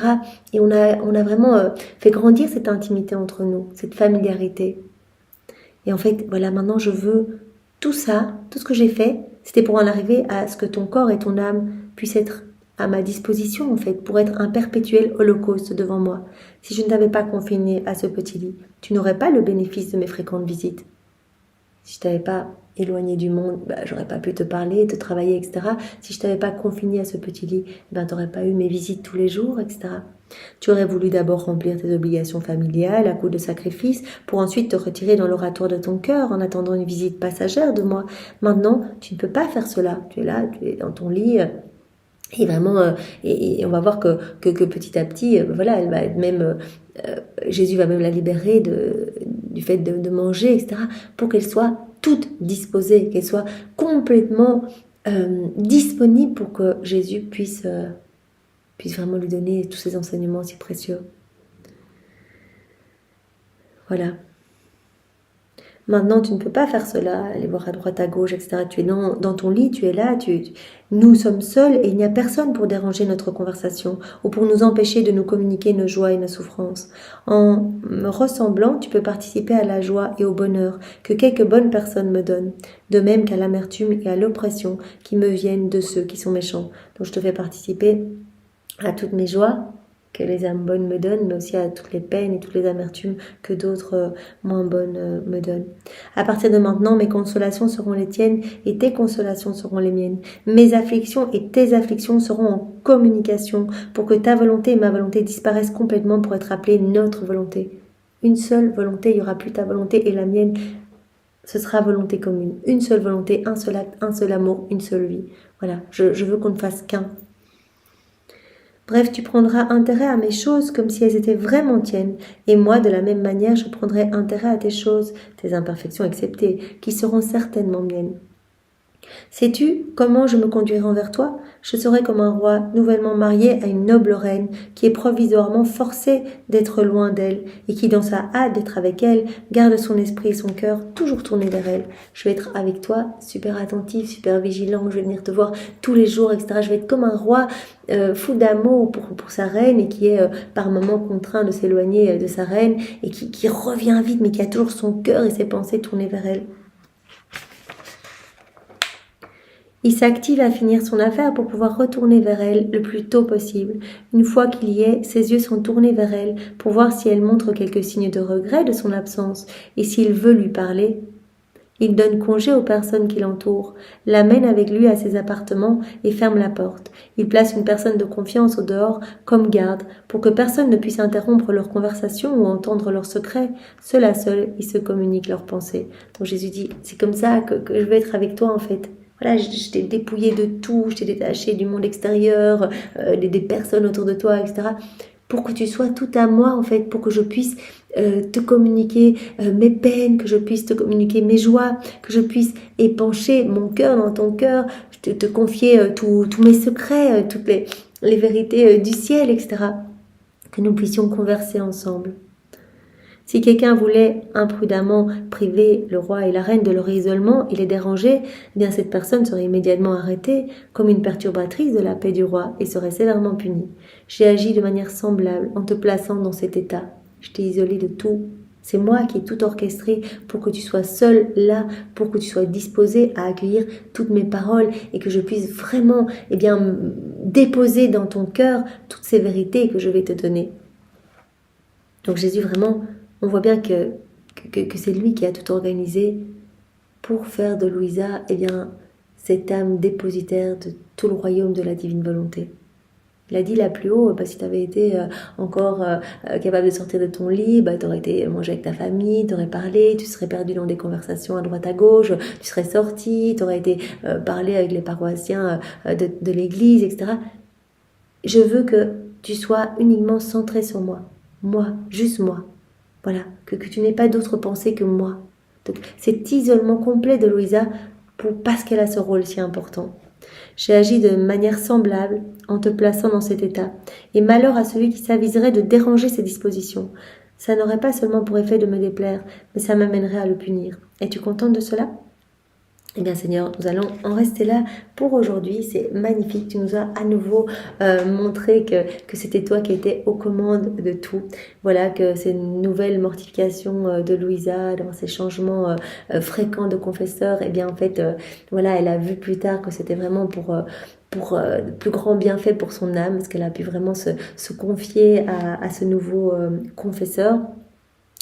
Speaker 1: Et on a vraiment fait grandir cette intimité entre nous, cette familiarité. Et en fait, voilà, maintenant je veux tout ça, tout ce que j'ai fait, c'était pour en arriver à ce que ton corps et ton âme puissent être à ma disposition, en fait, pour être un perpétuel holocauste devant moi. Si je ne t'avais pas confiné à ce petit lit, tu n'aurais pas le bénéfice de mes fréquentes visites. Si je t'avais pas éloigné du monde, j'aurais pas pu te parler, te travailler, etc. Si je t'avais pas confiné à ce petit lit, t'aurais pas eu mes visites tous les jours, etc. Tu aurais voulu d'abord remplir tes obligations familiales à coup de sacrifices pour ensuite te retirer dans l'oratoire de ton cœur en attendant une visite passagère de moi. Maintenant, tu ne peux pas faire cela. Tu es là, tu es dans ton lit. Et vraiment, et on va voir que petit à petit, voilà, elle va même, Jésus va même la libérer du fait de manger, etc., pour qu'elle soit toute disposée, qu'elle soit complètement disponible pour que Jésus puisse vraiment lui donner tous ces enseignements si précieux. Voilà. Maintenant, tu ne peux pas faire cela, aller voir à droite, à gauche, etc. Tu es dans ton lit, tu es là, nous sommes seuls et il n'y a personne pour déranger notre conversation ou pour nous empêcher de nous communiquer nos joies et nos souffrances. En me ressemblant, tu peux participer à la joie et au bonheur que quelques bonnes personnes me donnent, de même qu'à l'amertume et à l'oppression qui me viennent de ceux qui sont méchants. Donc je te fais participer à toutes mes joies que les âmes bonnes me donnent, mais aussi à toutes les peines et toutes les amertumes que d'autres moins bonnes me donnent. À partir de maintenant, mes consolations seront les tiennes et tes consolations seront les miennes. Mes afflictions et tes afflictions seront en communication pour que ta volonté et ma volonté disparaissent complètement pour être appelées notre volonté. Une seule volonté, il n'y aura plus ta volonté et la mienne. Ce sera volonté commune. Une seule volonté, un seul acte, un seul amour, une seule vie. Voilà, je veux qu'on ne fasse qu'un. Bref, tu prendras intérêt à mes choses comme si elles étaient vraiment tiennes, et moi, de la même manière, je prendrai intérêt à tes choses, tes imperfections exceptées, qui seront certainement miennes. Sais-tu comment je me conduirai envers toi? Je serai comme un roi nouvellement marié à une noble reine qui est provisoirement forcée d'être loin d'elle et qui, dans sa hâte d'être avec elle, garde son esprit et son cœur toujours tournés vers elle. Je vais être avec toi, super attentif, super vigilant, je vais venir te voir tous les jours, etc. Je vais être comme un roi fou d'amour pour sa reine et qui est par moments contraint de s'éloigner de sa reine et qui revient vite mais qui a toujours son cœur et ses pensées tournées vers elle. Il s'active à finir son affaire pour pouvoir retourner vers elle le plus tôt possible. Une fois qu'il y est, ses yeux sont tournés vers elle pour voir si elle montre quelques signes de regret de son absence et s'il veut lui parler. Il donne congé aux personnes qui l'entourent, l'amène avec lui à ses appartements et ferme la porte. Il place une personne de confiance au dehors comme garde pour que personne ne puisse interrompre leur conversation ou entendre leurs secrets. Seul à seul, ils se communiquent leurs pensées. Donc Jésus dit, c'est comme ça que je veux être avec toi en fait. Voilà, je t'ai dépouillé de tout, je t'ai détaché du monde extérieur, des personnes autour de toi, etc. Pour que tu sois tout à moi, en fait, pour que je puisse te communiquer mes peines, que je puisse te communiquer mes joies, que je puisse épancher mon cœur dans ton cœur, te confier tous mes secrets, toutes les vérités du ciel, etc. Que nous puissions converser ensemble. Si quelqu'un voulait imprudemment priver le roi et la reine de leur isolement et les déranger, eh bien cette personne serait immédiatement arrêtée comme une perturbatrice de la paix du roi et serait sévèrement punie. J'ai agi de manière semblable en te plaçant dans cet état. Je t'ai isolé de tout. C'est moi qui ai tout orchestré pour que tu sois seul là, pour que tu sois disposé à accueillir toutes mes paroles et que je puisse vraiment déposer dans ton cœur toutes ces vérités que je vais te donner. Donc Jésus vraiment... On voit bien que c'est lui qui a tout organisé pour faire de Louisa, cette âme dépositaire de tout le royaume de la divine volonté. Il a dit là plus haut, si tu avais été encore capable de sortir de ton lit, tu aurais été manger avec ta famille, tu aurais parlé, tu serais perdu dans des conversations à droite à gauche, tu serais sorti, tu aurais été parler avec les paroissiens de l'église, etc. Je veux que tu sois uniquement centré sur moi, juste moi. Voilà, que tu n'aies pas d'autre pensée que moi. Donc, cet isolement complet de Louisa parce qu'elle a ce rôle si important. J'ai agi de manière semblable en te plaçant dans cet état. Et malheur à celui qui s'aviserait de déranger ses dispositions. Ça n'aurait pas seulement pour effet de me déplaire, mais ça m'amènerait à le punir. Es-tu contente de cela ? Eh bien Seigneur, nous allons en rester là pour aujourd'hui. C'est magnifique, tu nous as à nouveau montré que c'était toi qui étais aux commandes de tout. Voilà, que ces nouvelles mortifications de Louisa, dans ces changements fréquents de confesseurs, eh bien en fait, voilà, elle a vu plus tard que c'était vraiment pour plus grand bienfait pour son âme, parce qu'elle a pu vraiment se confier à ce nouveau confesseur.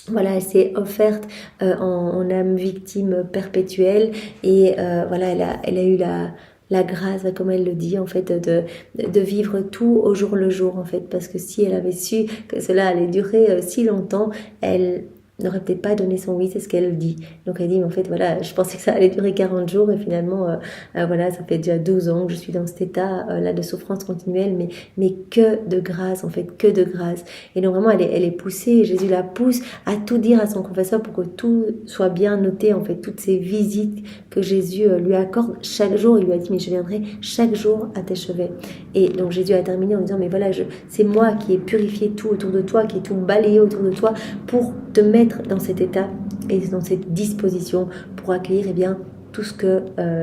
Speaker 1: Voilà, elle s'est offerte en âme victime perpétuelle et voilà, elle a eu la grâce, comme elle le dit, en fait, de vivre tout au jour le jour, en fait, parce que si elle avait su que cela allait durer si longtemps, elle n'aurait peut-être pas donné son oui, c'est ce qu'elle dit. Donc elle dit, mais en fait, voilà, je pensais que ça allait durer 40 jours et finalement, voilà, ça fait déjà 12 ans que je suis dans cet état là de souffrance continuelle, mais que de grâce, en fait, que de grâce. Et donc vraiment, elle est poussée, Jésus la pousse à tout dire à son confesseur pour que tout soit bien noté, en fait, toutes ces visites que Jésus lui accorde chaque jour. Il lui a dit, mais je viendrai chaque jour à tes chevets. Et donc Jésus a terminé en disant, mais voilà, c'est moi qui ai purifié tout autour de toi, qui ai tout balayé autour de toi pour te mettre dans cet état et dans cette disposition pour accueillir eh bien, tout ce que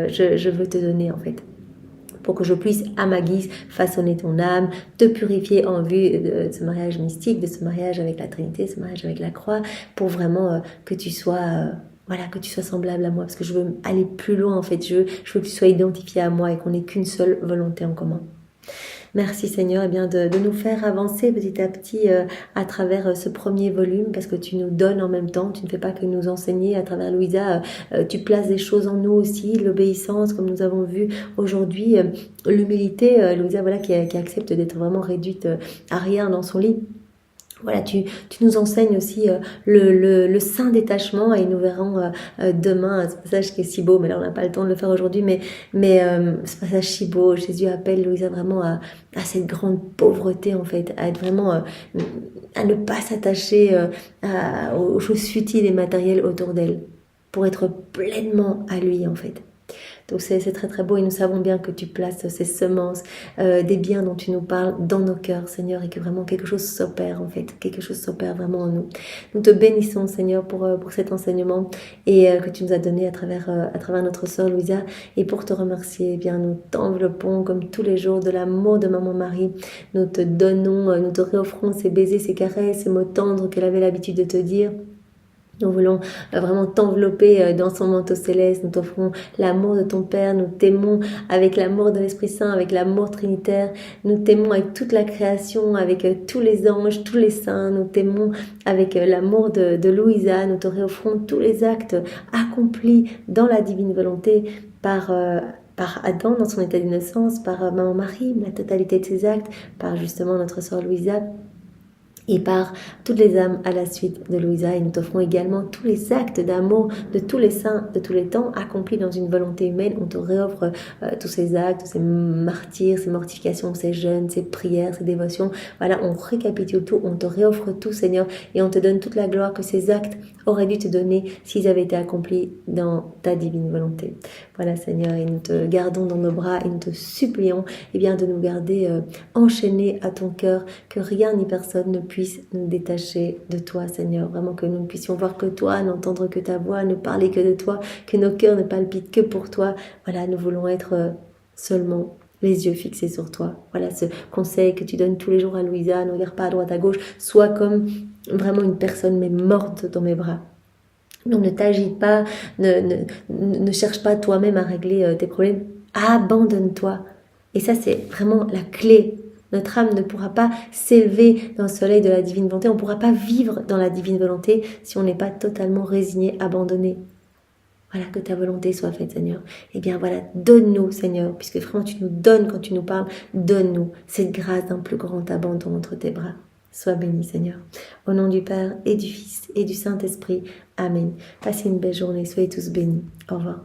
Speaker 1: je veux te donner en fait. Pour que je puisse à ma guise façonner ton âme, te purifier en vue de ce mariage mystique, de ce mariage avec la Trinité, ce mariage avec la croix, pour vraiment que tu sois... voilà, que tu sois semblable à moi, parce que je veux aller plus loin en fait, je veux que tu sois identifié à moi et qu'on n'ait qu'une seule volonté en commun. Merci Seigneur eh bien, de nous faire avancer petit à petit à travers ce premier volume, parce que tu nous donnes en même temps, tu ne fais pas que nous enseigner à travers Louisa, tu places des choses en nous aussi, l'obéissance comme nous avons vu aujourd'hui, l'humilité, Louisa voilà, qui accepte d'être vraiment réduite à rien dans son lit. Voilà, tu nous enseignes aussi le saint détachement et nous verrons demain ce passage qui est si beau, mais là on n'a pas le temps de le faire aujourd'hui, mais ce passage si beau, Jésus appelle Louisa vraiment à cette grande pauvreté en fait, à être vraiment, à ne pas s'attacher aux choses futiles et matérielles autour d'elle, pour être pleinement à lui en fait. Donc c'est très très beau et nous savons bien que tu places ces semences, des biens dont tu nous parles dans nos cœurs Seigneur, et que vraiment quelque chose s'opère en fait, quelque chose s'opère vraiment en nous. Nous te bénissons Seigneur pour cet enseignement et que tu nous as donné à travers notre sœur Louisa, et pour te remercier eh bien nous t'enveloppons comme tous les jours de l'amour de Maman Marie. Nous te donnons, nous te réoffrons ces baisers, ces caresses, ces mots tendres qu'elle avait l'habitude de te dire. Nous voulons vraiment t'envelopper dans son manteau céleste. Nous t'offrons l'amour de ton Père. Nous t'aimons avec l'amour de l'Esprit Saint, avec l'amour trinitaire. Nous t'aimons avec toute la création, avec tous les anges, tous les saints. Nous t'aimons avec l'amour de Louisa. Nous te réoffrons tous les actes accomplis dans la divine volonté par Adam dans son état d'innocence, par Maman Marie, la totalité de ses actes, par justement notre sœur Louisa, et par toutes les âmes à la suite de Louisa. Et nous t'offrons également tous les actes d'amour de tous les saints de tous les temps accomplis dans une volonté humaine. On te réoffre tous ces actes, tous ces martyrs, ces mortifications, ces jeûnes, ces prières, ces dévotions. Voilà, on récapitule tout, on te réoffre tout Seigneur, et on te donne toute la gloire que ces actes auraient dû te donner s'ils avaient été accomplis dans ta divine volonté. Voilà Seigneur, et nous te gardons dans nos bras et nous te supplions eh bien, de nous garder enchaînés à ton cœur, que rien ni personne ne puisse nous détacher de toi Seigneur, vraiment que nous ne puissions voir que toi, n'entendre que ta voix, ne parler que de toi, que nos cœurs ne palpitent que pour toi. Voilà, nous voulons être seulement les yeux fixés sur toi. Voilà ce conseil que tu donnes tous les jours à Louisa, ne regarde pas à droite à gauche, sois comme vraiment une personne mais morte dans mes bras. Donc ne t'agite pas, ne cherche pas toi-même à régler tes problèmes, abandonne-toi. Et ça c'est vraiment la clé. Notre âme ne pourra pas s'élever dans le soleil de la divine volonté, on ne pourra pas vivre dans la divine volonté si on n'est pas totalement résigné, abandonné. Voilà, que ta volonté soit faite Seigneur. Eh bien voilà, donne-nous Seigneur, puisque vraiment tu nous donnes quand tu nous parles, donne-nous cette grâce d'un plus grand abandon entre tes bras. Sois béni Seigneur. Au nom du Père et du Fils et du Saint-Esprit. Amen. Passez une belle journée, soyez tous bénis. Au revoir.